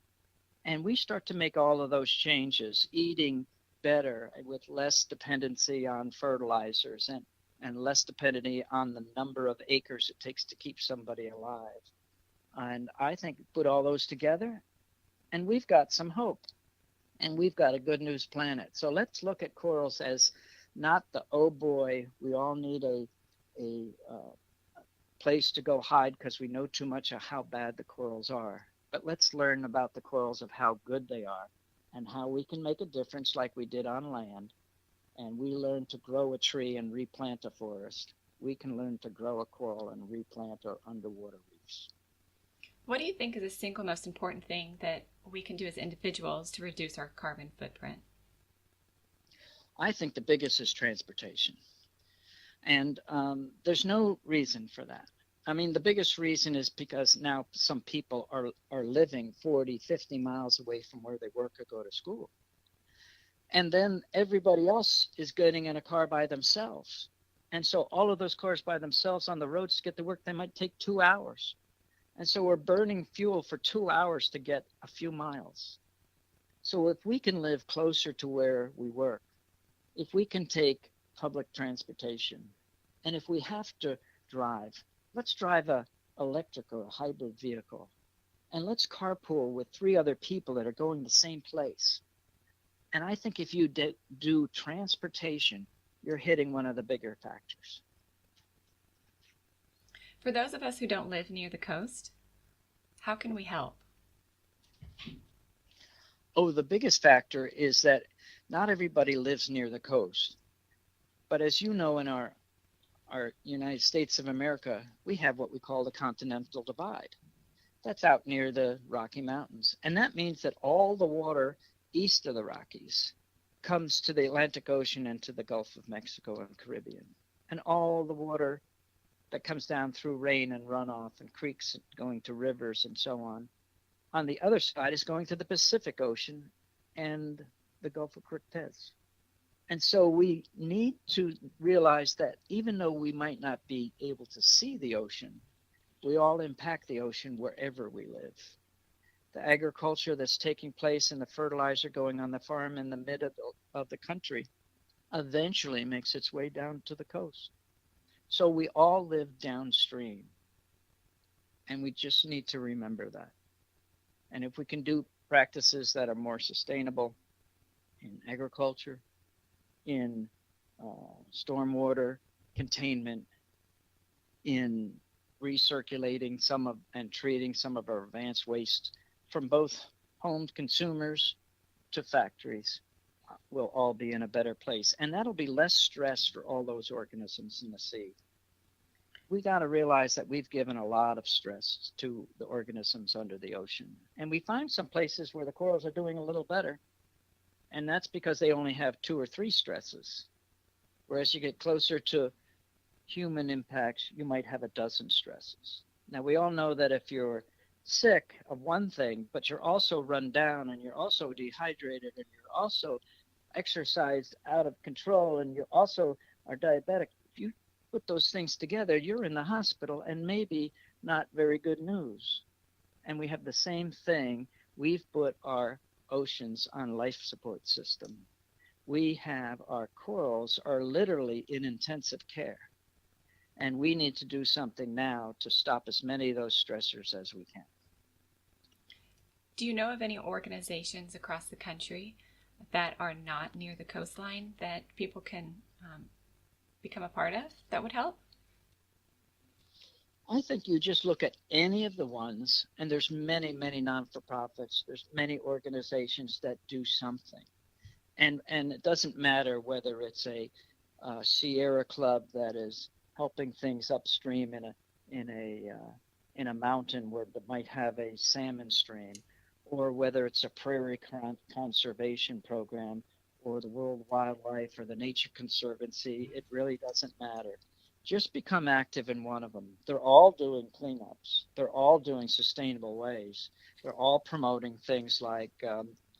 And we start to make all of those changes, eating better with less dependency on fertilizers and less dependency on the number of acres it takes to keep somebody alive. And I think put all those together, and we've got some hope, and we've got a good news planet. So let's look at corals as not the, oh boy, we all need a place to go hide because we know too much of how bad the corals are. But let's learn about the corals, of how good they are and how we can make a difference like we did on land. And we learn to grow a tree and replant a forest. We can learn to grow a coral and replant our underwater reefs. What do you think is the single most important thing that we can do as individuals to reduce our carbon footprint? I think the biggest is transportation. And there's no reason for that. I mean, the biggest reason is because now some people are living 40, 50 miles away from where they work or go to school. And then everybody else is getting in a car by themselves. And so all of those cars by themselves on the roads to get to work, they might take 2 hours. And so we're burning fuel for 2 hours to get a few miles. So if we can live closer to where we work, if we can take public transportation, and if we have to drive, let's drive a electric or a hybrid vehicle, and let's carpool with 3 other people that are going the same place. And I think if you do transportation, you're hitting one of the bigger factors. For those of us who don't live near the coast, how can we help? Oh, the biggest factor is that not everybody lives near the coast. But as you know, in our United States of America, we have what we call the Continental Divide. That's out near the Rocky Mountains. And that means that all the water east of the Rockies comes to the Atlantic Ocean and to the Gulf of Mexico and Caribbean. And all the water that comes down through rain and runoff and creeks going to rivers and so on the other side is going to the Pacific Ocean and the Gulf of Cortez. And so we need to realize that even though we might not be able to see the ocean, we all impact the ocean wherever we live. The agriculture that's taking place and the fertilizer going on the farm in the middle of the country eventually makes its way down to the coast. So we all live downstream, and we just need to remember that. And if we can do practices that are more sustainable in agriculture, in stormwater containment, in recirculating and treating some of our advanced waste from both home consumers to factories, we'll all be in a better place. And that'll be less stress for all those organisms in the sea. We got to realize that we've given a lot of stress to the organisms under the ocean. And we find some places where the corals are doing a little better. And that's because they only have 2 or 3 stresses. Whereas you get closer to human impacts, you might have a dozen stresses. Now, we all know that if you're sick of one thing, but you're also run down and you're also dehydrated and you're also exercised out of control and you also are diabetic, if you put those things together, you're in the hospital and maybe not very good news. And we have the same thing. We've put our oceans on life support system. We have our corals are literally in intensive care. And we need to do something now to stop as many of those stressors as we can. Do you know of any organizations across the country that are not near the coastline that people can become a part of that would help? I think you just look at any of the ones, and there's many, many non-for-profits. There's many organizations that do something, and it doesn't matter whether it's a Sierra Club that is helping things upstream in a in a mountain where it might have a salmon stream, or whether it's a prairie conservation program, or the World Wildlife or the Nature Conservancy. It really doesn't matter. Just become active in one of them. They're all doing cleanups. They're all doing sustainable ways. They're all promoting things like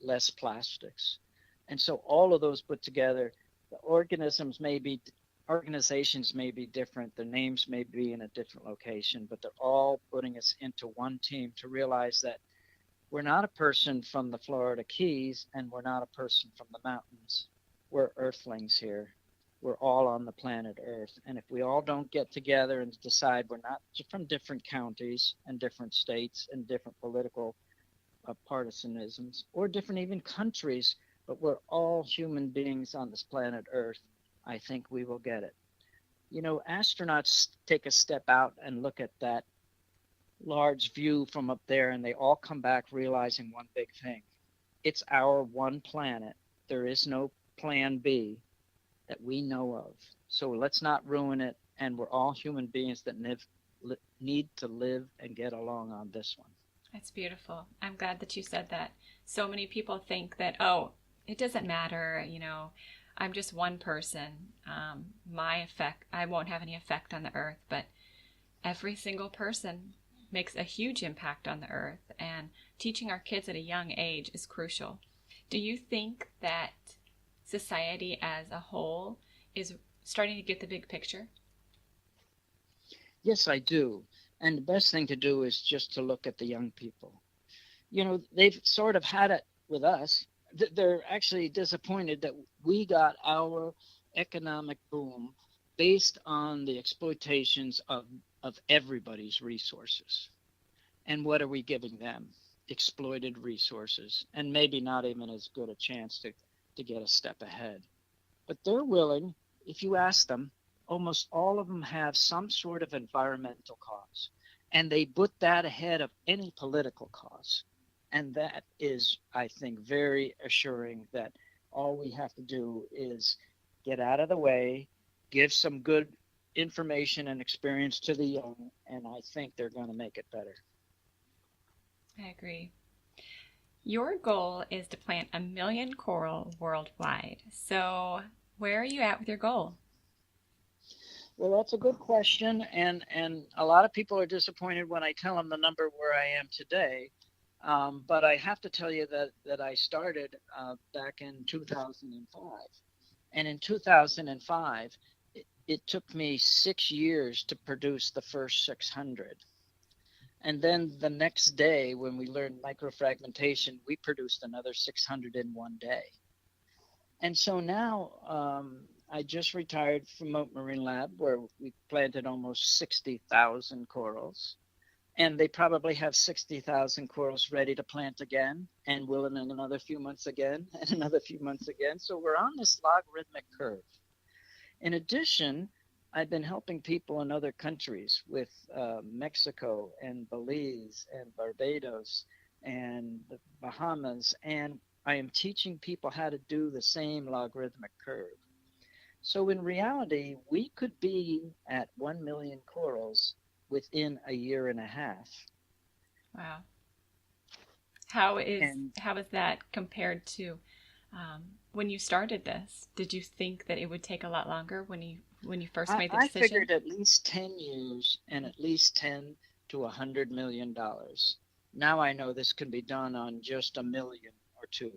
less plastics. And so all of those put together, the organizations may be different, their names may be in a different location, but they're all putting us into one team to realize that we're not a person from the Florida Keys and we're not a person from the mountains. We're earthlings here. We're all on the planet Earth. And if we all don't get together and decide we're not from different counties and different states and different political partisanisms or different even countries, but we're all human beings on this planet Earth, I think we will get it. You know, astronauts take a step out and look at that large view from up there, and they all come back realizing one big thing. It's our one planet. There is no plan B that we know of. So let's not ruin it. And we're all human beings that need to live and get along on this one. That's beautiful. I'm glad that you said that. So many people think that, oh, it doesn't matter, you know, I'm just one person. I won't have any effect on the earth, but every single person makes a huge impact on the earth, and teaching our kids at a young age is crucial. Do you think that society as a whole is starting to get the big picture? Yes, I do. And the best thing to do is just to look at the young people. You know, they've sort of had it with us. They're actually disappointed that we got our economic boom based on the exploitations of everybody's resources. And what are we giving them? Exploited resources, and maybe not even as good a chance to get a step ahead. But they're willing, if you ask them, almost all of them have some sort of environmental cause, and they put that ahead of any political cause. And that is, I think, very assuring that all we have to do is get out of the way, give some good information and experience to the young, and I think they're going to make it better. I agree. Your goal is to plant 1 million coral worldwide. So where are you at with your goal? Well, that's a good question, and a lot of people are disappointed when I tell them the number where I am today. But I have to tell you that I started back in 2005. And in 2005, it took me 6 years to produce the first 600. And then the next day, when we learned microfragmentation, we produced another 600 in one day. And so now I just retired from Moat Marine Lab, where we planted almost 60,000 corals. And they probably have 60,000 corals ready to plant again, and will in another few months again, and another few months again. So we're on this logarithmic curve. In addition, I've been helping people in other countries with Mexico and Belize and Barbados and the Bahamas, and I am teaching people how to do the same logarithmic curve. So in reality, we could be at 1 million corals within a year and a half. Wow. How is that compared to when you started this? Did you think that it would take a lot longer when you first made the decision? I figured at least 10 years and at least 10 to $100 million. Now I know this can be done on just 1 million or two,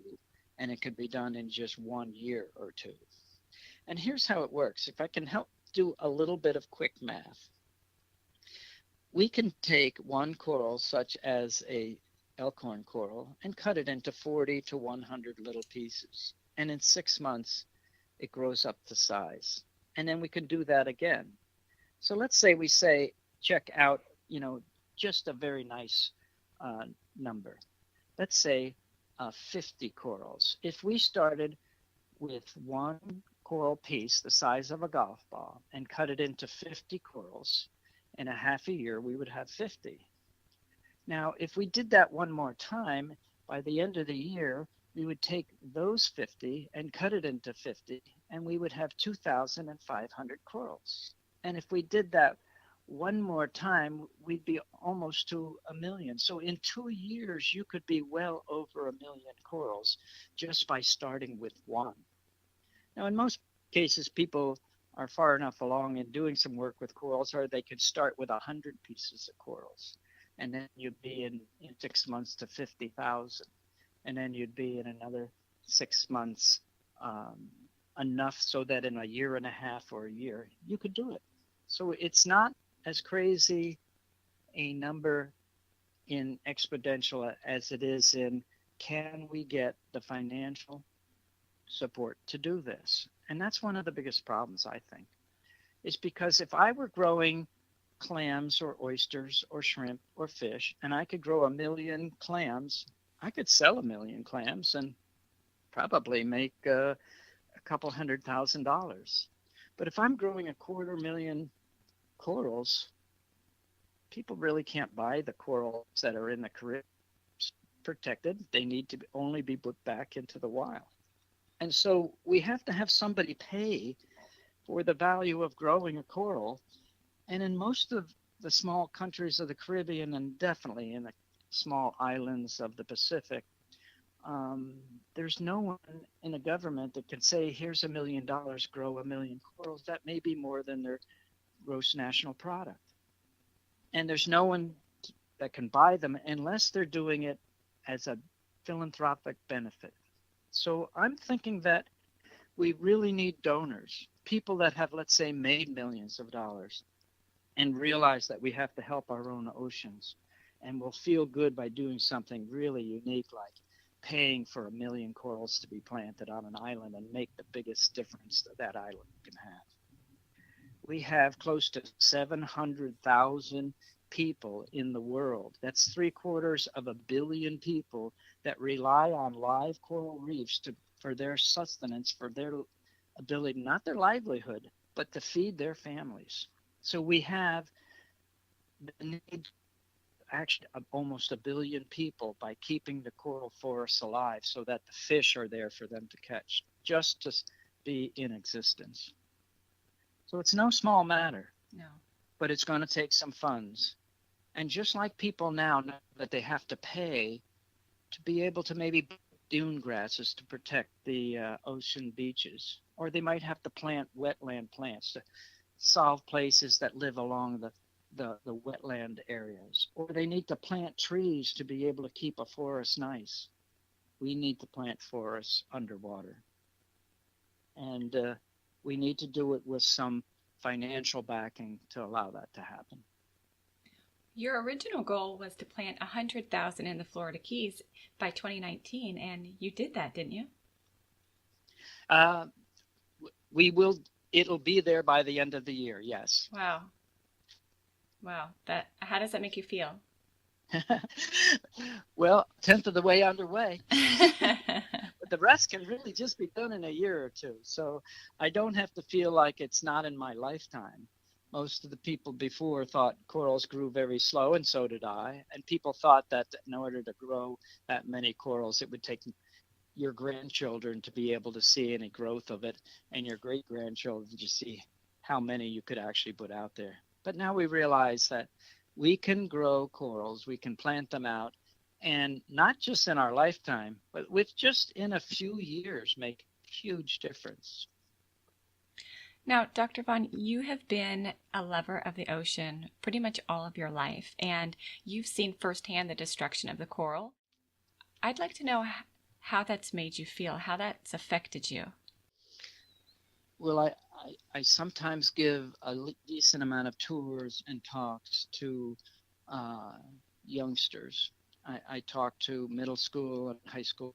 and it could be done in just 1 year or two. And here's how it works. If I can help do a little bit of quick math, we can take one coral, such as a Elkhorn coral, and cut it into 40 to 100 little pieces. And in 6 months, it grows up to size. And then we can do that again. So let's say we check out, just a very nice number. Let's say 50 corals. If we started with one coral piece the size of a golf ball and cut it into 50 corals, in a half a year, we would have 50. Now, if we did that one more time, by the end of the year, we would take those 50 and cut it into 50, and we would have 2,500 corals. And if we did that one more time, we'd be almost to 1 million. So in 2 years, you could be well over 1 million corals just by starting with one. Now, in most cases, people are far enough along in doing some work with corals, or they could start with 100 pieces of corals, and then you'd be in 6 months to 50,000, and then you'd be in another 6 months, enough so that in a year and a half or a year, you could do it. So it's not as crazy a number in exponential as it is in, can we get the financial support to do this? And that's one of the biggest problems, I think, is because if I were growing clams or oysters or shrimp or fish, and I could grow 1 million clams, I could sell 1 million clams and probably make a couple $100,000. But if I'm growing 250,000 corals, people really can't buy the corals that are in the Caribbean protected. They need to only be put back into the wild. And so we have to have somebody pay for the value of growing a coral. And in most of the small countries of the Caribbean, and definitely in the small islands of the Pacific, there's no one in the government that can say, here's $1 million, grow 1 million corals. That may be more than their gross national product. And there's no one that can buy them unless they're doing it as a philanthropic benefit. So I'm thinking that we really need donors, people that have, let's say, made millions of dollars and realize that we have to help our own oceans, and will feel good by doing something really unique, like paying for 1 million corals to be planted on an island and make the biggest difference that island can have. We have close to 700,000 people in the world. That's 750 million people that rely on live coral reefs for their sustenance, for their ability, not their livelihood, but to feed their families. So we have the need, actually, of almost 1 billion people by keeping the coral forests alive so that the fish are there for them to catch, just to be in existence. So it's no small matter. No. But it's going to take some funds. And just like people now know that they have to pay to be able to maybe dune grasses to protect the ocean beaches, or they might have to plant wetland plants to solve places that live along the wetland areas, or they need to plant trees to be able to keep a forest nice. We need to plant forests underwater. And we need to do it with some financial backing to allow that to happen. Your original goal was to plant 100,000 in the Florida Keys by 2019, and you did that, didn't you? We will. It'll be there by the end of the year. Yes. Wow. How does that make you feel? Well, 1/10 of the way underway. But the rest can really just be done in a year or two. So I don't have to feel like it's not in my lifetime. Most of the people before thought corals grew very slow, and so did I. And people thought that in order to grow that many corals, it would take your grandchildren to be able to see any growth of it, and your great-grandchildren to see how many you could actually put out there. But now we realize that we can grow corals, we can plant them out, and not just in our lifetime, but with just in a few years make a huge difference. Now, Dr. Vaughan, you have been a lover of the ocean pretty much all of your life, and you've seen firsthand the destruction of the coral. I'd like to know how that's made you feel, how that's affected you. Well, I sometimes give a decent amount of tours and talks to youngsters. I talk to middle school and high school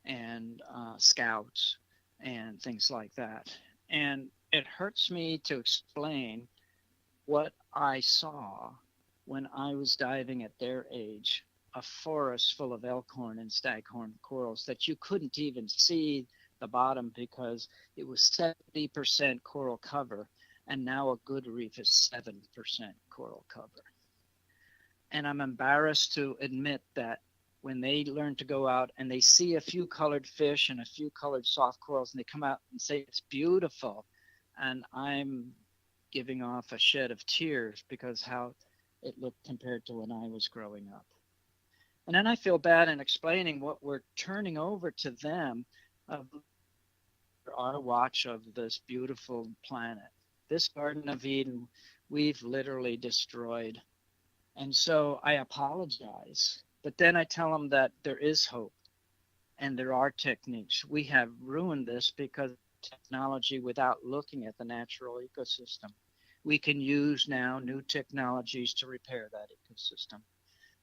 and scouts and things like that. And it hurts me to explain what I saw when I was diving at their age, a forest full of Elkhorn and Staghorn corals that you couldn't even see the bottom because it was 70% coral cover. and now a good reef is 7% coral cover. And I'm embarrassed to admit that when they learn to go out and they see a few colored fish and a few colored soft corals, and they come out and say it's beautiful, and I'm giving off a shed of tears because how it looked compared to when I was growing up. And then I feel bad in explaining what we're turning over to them of our watch of this beautiful planet. This Garden of Eden, we've literally destroyed. And so I apologize, but then I tell them that there is hope and there are techniques. We have ruined this because of technology without looking at the natural ecosystem. We can use now new technologies to repair that ecosystem,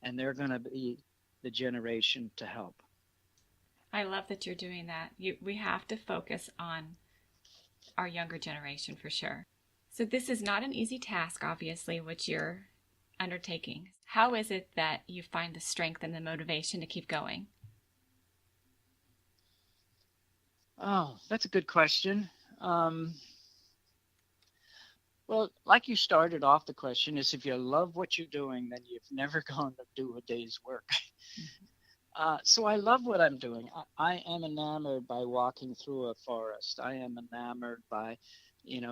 and they're going to be the generation to help. I love that you're doing that. We have to focus on our younger generation for sure. So this is not an easy task, obviously, which you're undertaking. How is it that you find the strength and the motivation to keep going? Oh, that's a good question. Well, like you started off the question, is if you love what you're doing, then you've never gone to do a day's work. So I love what I'm doing. I am enamored by walking through a forest. I am enamored by,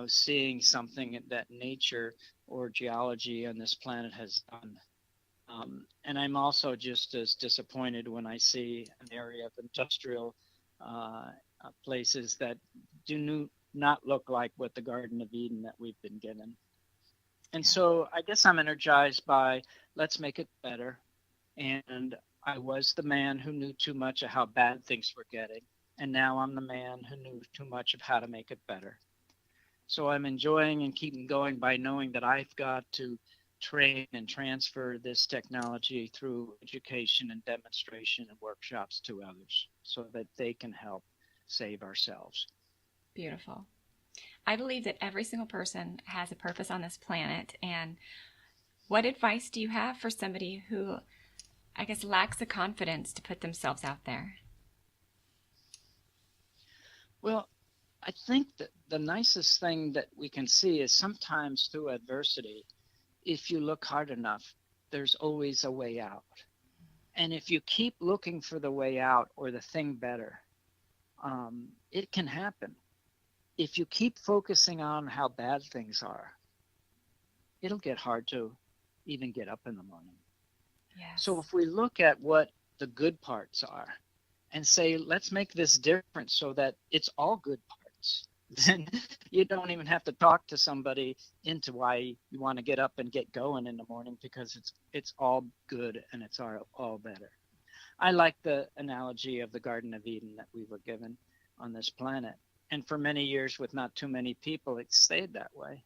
seeing something that nature or geology on this planet has done. And I'm also just as disappointed when I see an area of industrial places that do not look like what the Garden of Eden that we've been given. And so I guess I'm energized by let's make it better. And I was the man who knew too much of how bad things were getting. And now I'm the man who knew too much of how to make it better. So I'm enjoying and keeping going by knowing that I've got to train and transfer this technology through education and demonstration and workshops to others so that they can help save ourselves. Beautiful. I believe that every single person has a purpose on this planet. And what advice do you have for somebody who, I guess, lacks the confidence to put themselves out there? Well, I think that the nicest thing that we can see is sometimes through adversity, if you look hard enough, there's always a way out. And if you keep looking for the way out or the thing better, it can happen. If you keep focusing on how bad things are, it'll get hard to even get up in the morning. Yes. So if we look at what the good parts are and say, let's make this different so that it's all good parts, then you don't even have to talk to somebody into why you want to get up and get going in the morning, because it's all good and it's all better. I like the analogy of the Garden of Eden that we were given on this planet. And for many years, with not too many people, it stayed that way.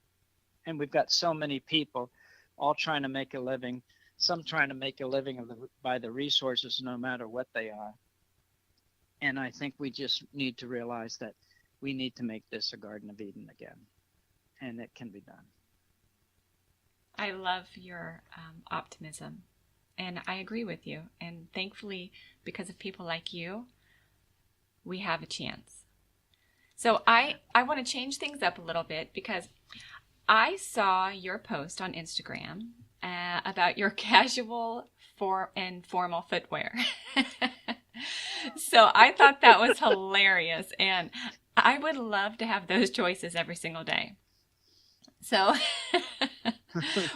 And we've got so many people all trying to make a living, some trying to make a living by the resources, no matter what they are. And I think we just need to realize that we need to make this a Garden of Eden again. And it can be done. I love your optimism. And I agree with you. And thankfully, because of people like you, we have a chance. So I want to change things up a little bit, because I saw your post on Instagram about your casual and formal footwear. So I thought that was hilarious. And I would love to have those choices every single day. So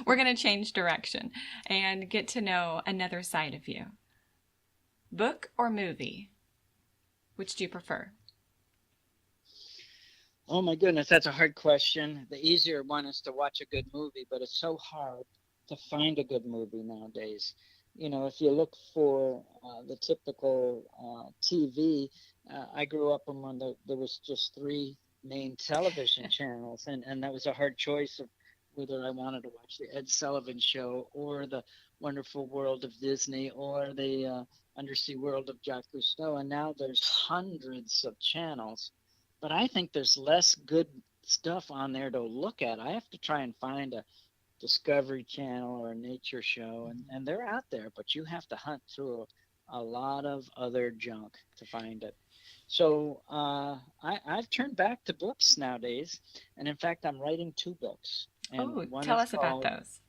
we're going to change direction and get to know another side of you. Book or movie? Which do you prefer? Oh my goodness, that's a hard question. The easier one is to watch a good movie, but it's so hard to find a good movie nowadays. If you look for the typical TV, I grew up in when there was just 3 main television channels, and that was a hard choice of whether I wanted to watch the Ed Sullivan Show or the Wonderful World of Disney or the Undersea World of Jacques Cousteau. And now there's hundreds of channels, but I think there's less good stuff on there to look at. I have to try and find a Discovery Channel or a nature show, and they're out there, but you have to hunt through a lot of other junk to find it. So I've turned back to books nowadays, and in fact, I'm writing 2 books, and Oh, tell us about those.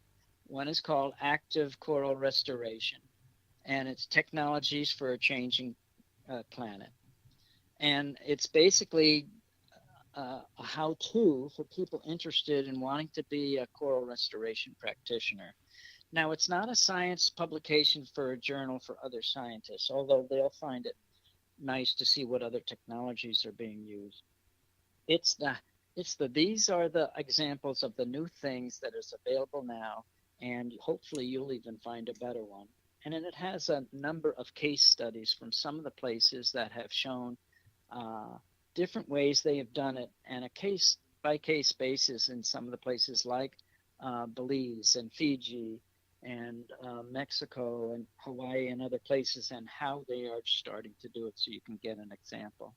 one is called Active Coral Restoration, and it's technologies for a changing planet, and it's basically a how-to for people interested in wanting to be a coral restoration practitioner. Now, it's not a science publication for a journal for other scientists, although they'll find it nice to see what other technologies are being used. These are the examples of the new things that is available now, and hopefully you'll even find a better one. And then it has a number of case studies from some of the places that have shown different ways they have done it, and a case by case basis in some of the places like Belize and Fiji and Mexico and Hawaii and other places, and how they are starting to do it, so you can get an example.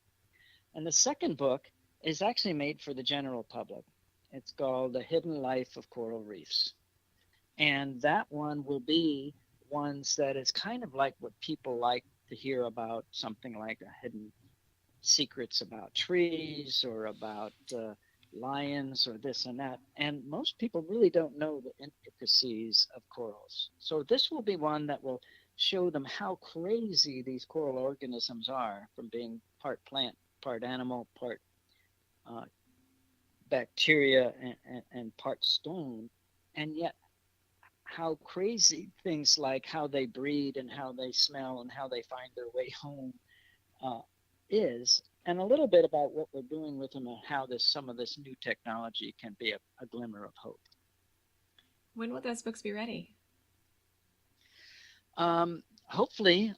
And the second book is actually made for the general public. It's called The Hidden Life of Coral Reefs. And that one will be ones that is kind of like what people like to hear about, something like a hidden secrets about trees or about lions or this and that. And most people really don't know the intricacies of corals. So this will be one that will show them how crazy these coral organisms are, from being part plant, part animal, part bacteria, and part stone. And yet how crazy things like how they breed and how they smell and how they find their way home is, and a little bit about what we're doing with them and how some of this new technology can be a glimmer of hope. When will those books be ready? Hopefully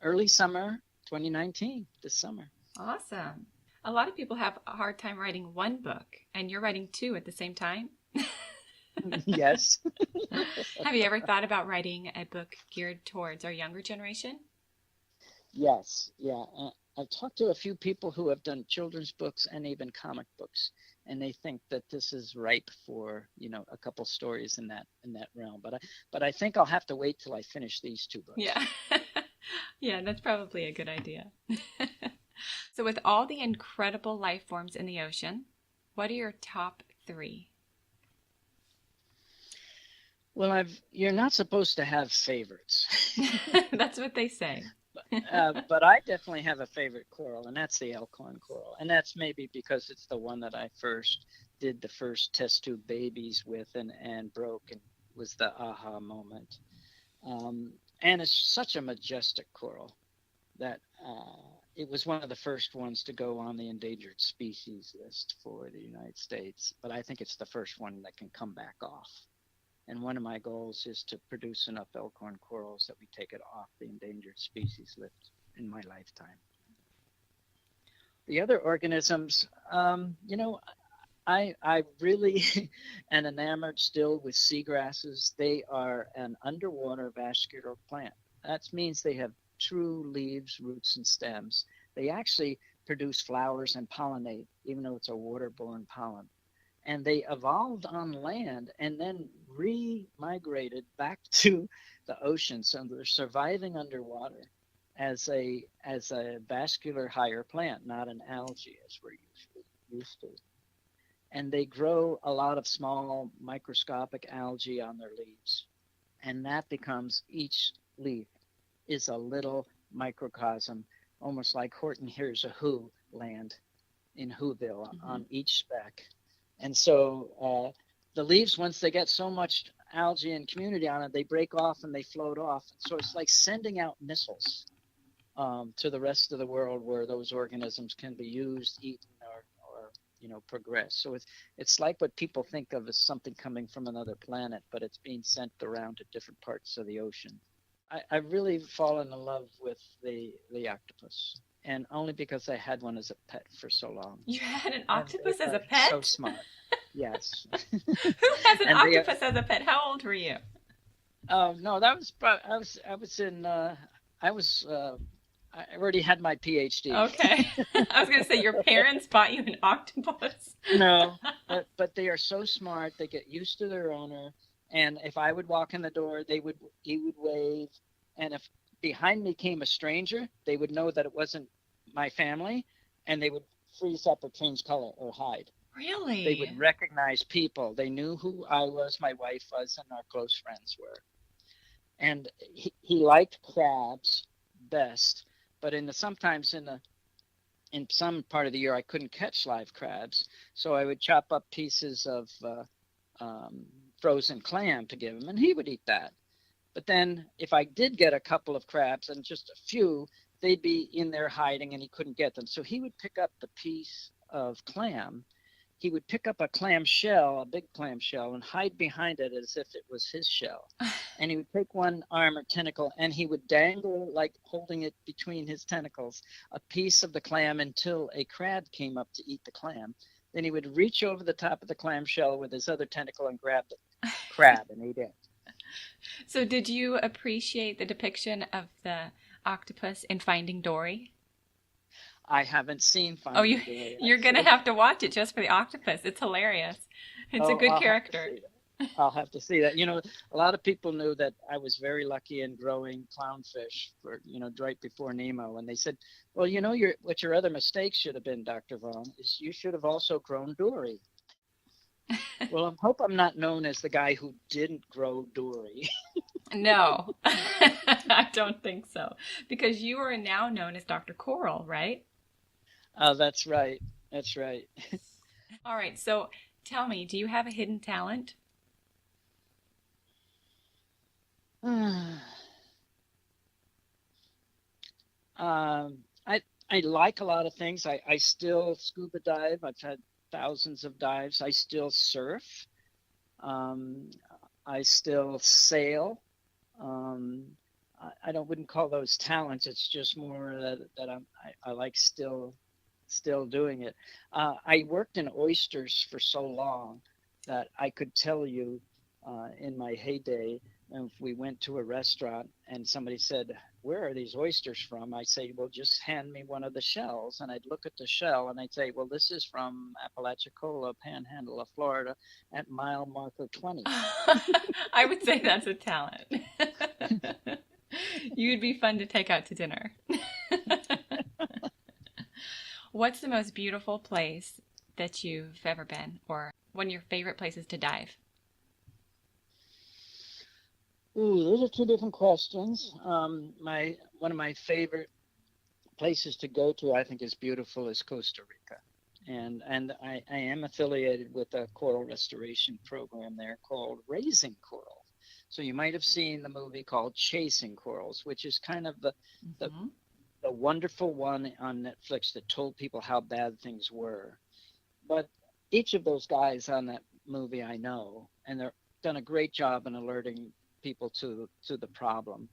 early summer 2019, this summer. Awesome. A lot of people have a hard time writing one book, and you're writing 2 at the same time. Yes. Have you ever thought about writing a book geared towards our younger generation? Yes, yeah. I've talked to a few people who have done children's books and even comic books, and they think that this is ripe for, a couple stories in that realm. But I think I'll have to wait till I finish these 2 books. Yeah. Yeah, that's probably a good idea. So with all the incredible life forms in the ocean, what are your top 3? Well, you're not supposed to have favorites. That's what they say. But I definitely have a favorite coral, and that's the Elkhorn coral. And that's maybe because it's the one that I first did the first test tube babies with and broke, and was the aha moment. And it's such a majestic coral that it was one of the first ones to go on the endangered species list for the United States. But I think it's the first one that can come back off. And one of my goals is to produce enough Elkhorn corals that we take it off the endangered species list in my lifetime. The other organisms, I really am enamored still with seagrasses. They are an underwater vascular plant. That means they have true leaves, roots, and stems. They actually produce flowers and pollinate, even though it's a waterborne pollen. And they evolved on land and then re-migrated back to the ocean. So they're surviving underwater as a vascular higher plant, not an algae as we're usually used to. And they grow a lot of small microscopic algae on their leaves. And that becomes, each leaf is a little microcosm, almost like Horton Hears a Who land in Whoville on each speck. And so the leaves, once they get so much algae and community on it, they break off and they float off. So it's like sending out missiles to the rest of the world where those organisms can be used, eaten, or progress. So it's like what people think of as something coming from another planet, but it's being sent around to different parts of the ocean. I've really fallen in love with the octopus, and only because I had one as a pet for so long. You had an octopus as a pet? So smart. Yes. Who has an octopus as a pet? How old were you? Oh no, that was I already had my PhD. Okay. I was going to say your parents bought you an octopus. No, but they are so smart. They get used to their owner. And if I would walk in the door, he would wave. And if behind me came a stranger, they would know that it wasn't my family, and they would freeze up or change color or hide. Really? They would recognize people. They knew who I was, my wife was, and our close friends were. And he liked crabs best, but sometimes in some part of the year I couldn't catch live crabs, so I would chop up pieces of frozen clam to give him, and he would eat that. But then if I did get a couple of crabs, and just a few, they'd be in there hiding and he couldn't get them. So he would pick up the piece of clam. He would pick up a clam shell, a big clam shell, and hide behind it as if it was his shell. And he would take one arm or tentacle and he would dangle, like holding it between his tentacles, a piece of the clam until a crab came up to eat the clam. Then he would reach over the top of the clam shell with his other tentacle and grab the crab and eat it. So did you appreciate the depiction of the octopus in Finding Dory? I haven't seen Finding Dory. You're going to have to watch it just for the octopus. It's hilarious. It's a good character. I'll have to see that. A lot of people knew that I was very lucky in growing clownfish right before Nemo. And they said, well, what your other mistake should have been, Dr. Vaughan, is you should have also grown Dory. Well, I hope I'm not known as the guy who didn't grow Dory. No, I don't think so. Because you are now known as Dr. Coral, right? That's right. That's right. All right. So tell me, do you have a hidden talent? I like a lot of things. I still scuba dive. I've had thousands of dives. I still surf. I still sail. I wouldn't call those talents. It's just more that I like still doing it. I worked in oysters for so long that I could tell you in my heyday, if we went to a restaurant and somebody said, where are these oysters from? I say, well, just hand me one of the shells. And I'd look at the shell and I'd say, well, this is from Apalachicola, Panhandle of Florida at mile marker 20. I would say that's a talent. You'd be fun to take out to dinner. What's the most beautiful place that you've ever been, or one of your favorite places to dive? Ooh, those are two different questions. One of my favorite places to go to, I think, is beautiful, is Costa Rica. And I am affiliated with a coral restoration program there called Raising Coral. So you might have seen the movie called Chasing Corals, which is kind of the wonderful one on Netflix that told people how bad things were. But each of those guys on that movie I know, and they've done a great job in alerting people to the problem.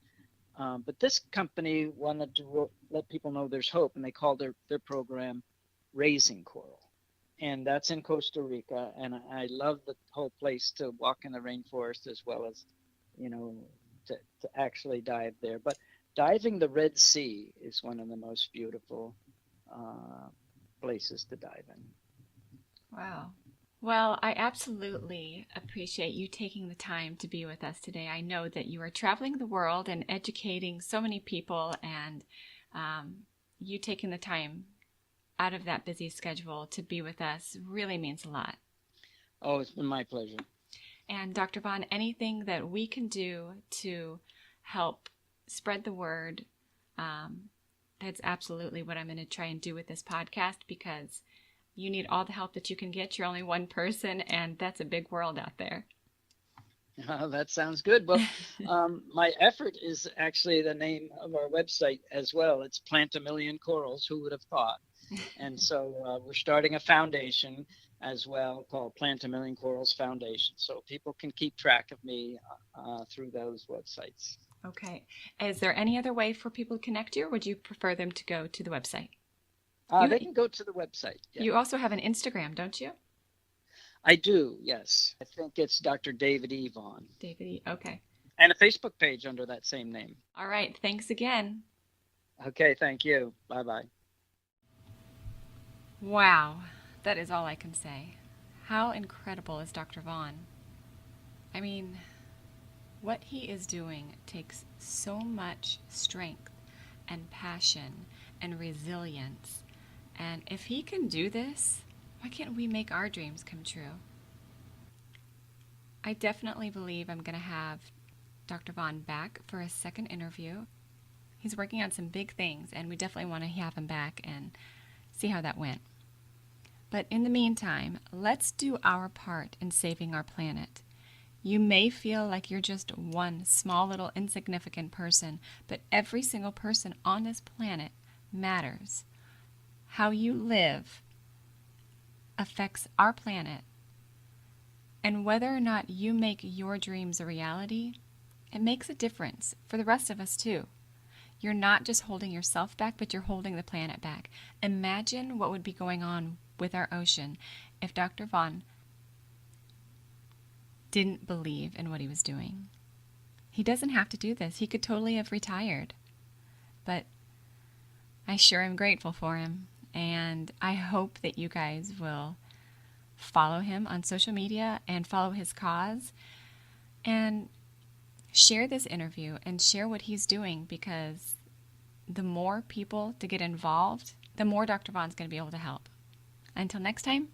But this company wanted to let people know there's hope, and they called their program Raising Coral. And that's in Costa Rica. And I love the whole place to walk in the rainforest as well as, to actually dive there. But diving the Red Sea is one of the most beautiful places to dive in. Wow. Well, I absolutely appreciate you taking the time to be with us today. I know that you are traveling the world and educating so many people, and you taking the time out of that busy schedule to be with us really means a lot. Oh, it's been my pleasure. And Dr. Vaughan, anything that we can do to help spread the word, that's absolutely what I'm going to try and do with this podcast, because you need all the help that you can get. You're only one person, and that's a big world out there. That sounds good. Well, my effort is actually the name of our website as well. It's Plant a Million Corals, who would have thought? And so we're starting a foundation as well called Plant a Million Corals Foundation. So people can keep track of me through those websites. Okay. Is there any other way for people to connect you, or would you prefer them to go to the website? They can go to the website. Yeah. You also have an Instagram, don't you? I do, yes. I think it's Dr. David E. Vaughan. David E. Okay. And a Facebook page under that same name. All right. Thanks again. Okay, thank you. Bye-bye. Wow. That is all I can say. How incredible is Dr. Vaughan? I mean, what he is doing takes so much strength and passion and resilience. And if he can do this, why can't we make our dreams come true? I definitely believe I'm going to have Dr. Vaughan back for a second interview. He's working on some big things, and we definitely want to have him back and see how that went. But in the meantime, let's do our part in saving our planet. You may feel like you're just one small little insignificant person, but every single person on this planet matters. How you live affects our planet, and whether or not you make your dreams a reality, it makes a difference for the rest of us too. You're not just holding yourself back, but you're holding the planet back. Imagine what would be going on with our ocean if Dr. Vaughan didn't believe in what he was doing. He doesn't have to do this. He could totally have retired. But I sure am grateful for him, and I hope that you guys will follow him on social media and follow his cause and share this interview and share what he's doing, because the more people to get involved, the more Dr. Vaughan's going to be able to help. Until next time,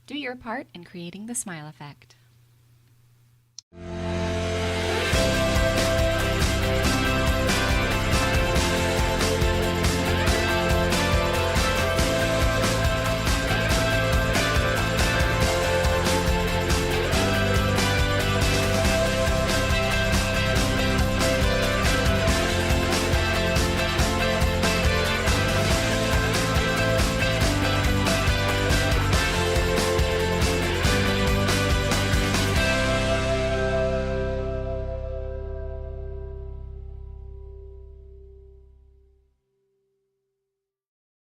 do your part in creating the smile effect.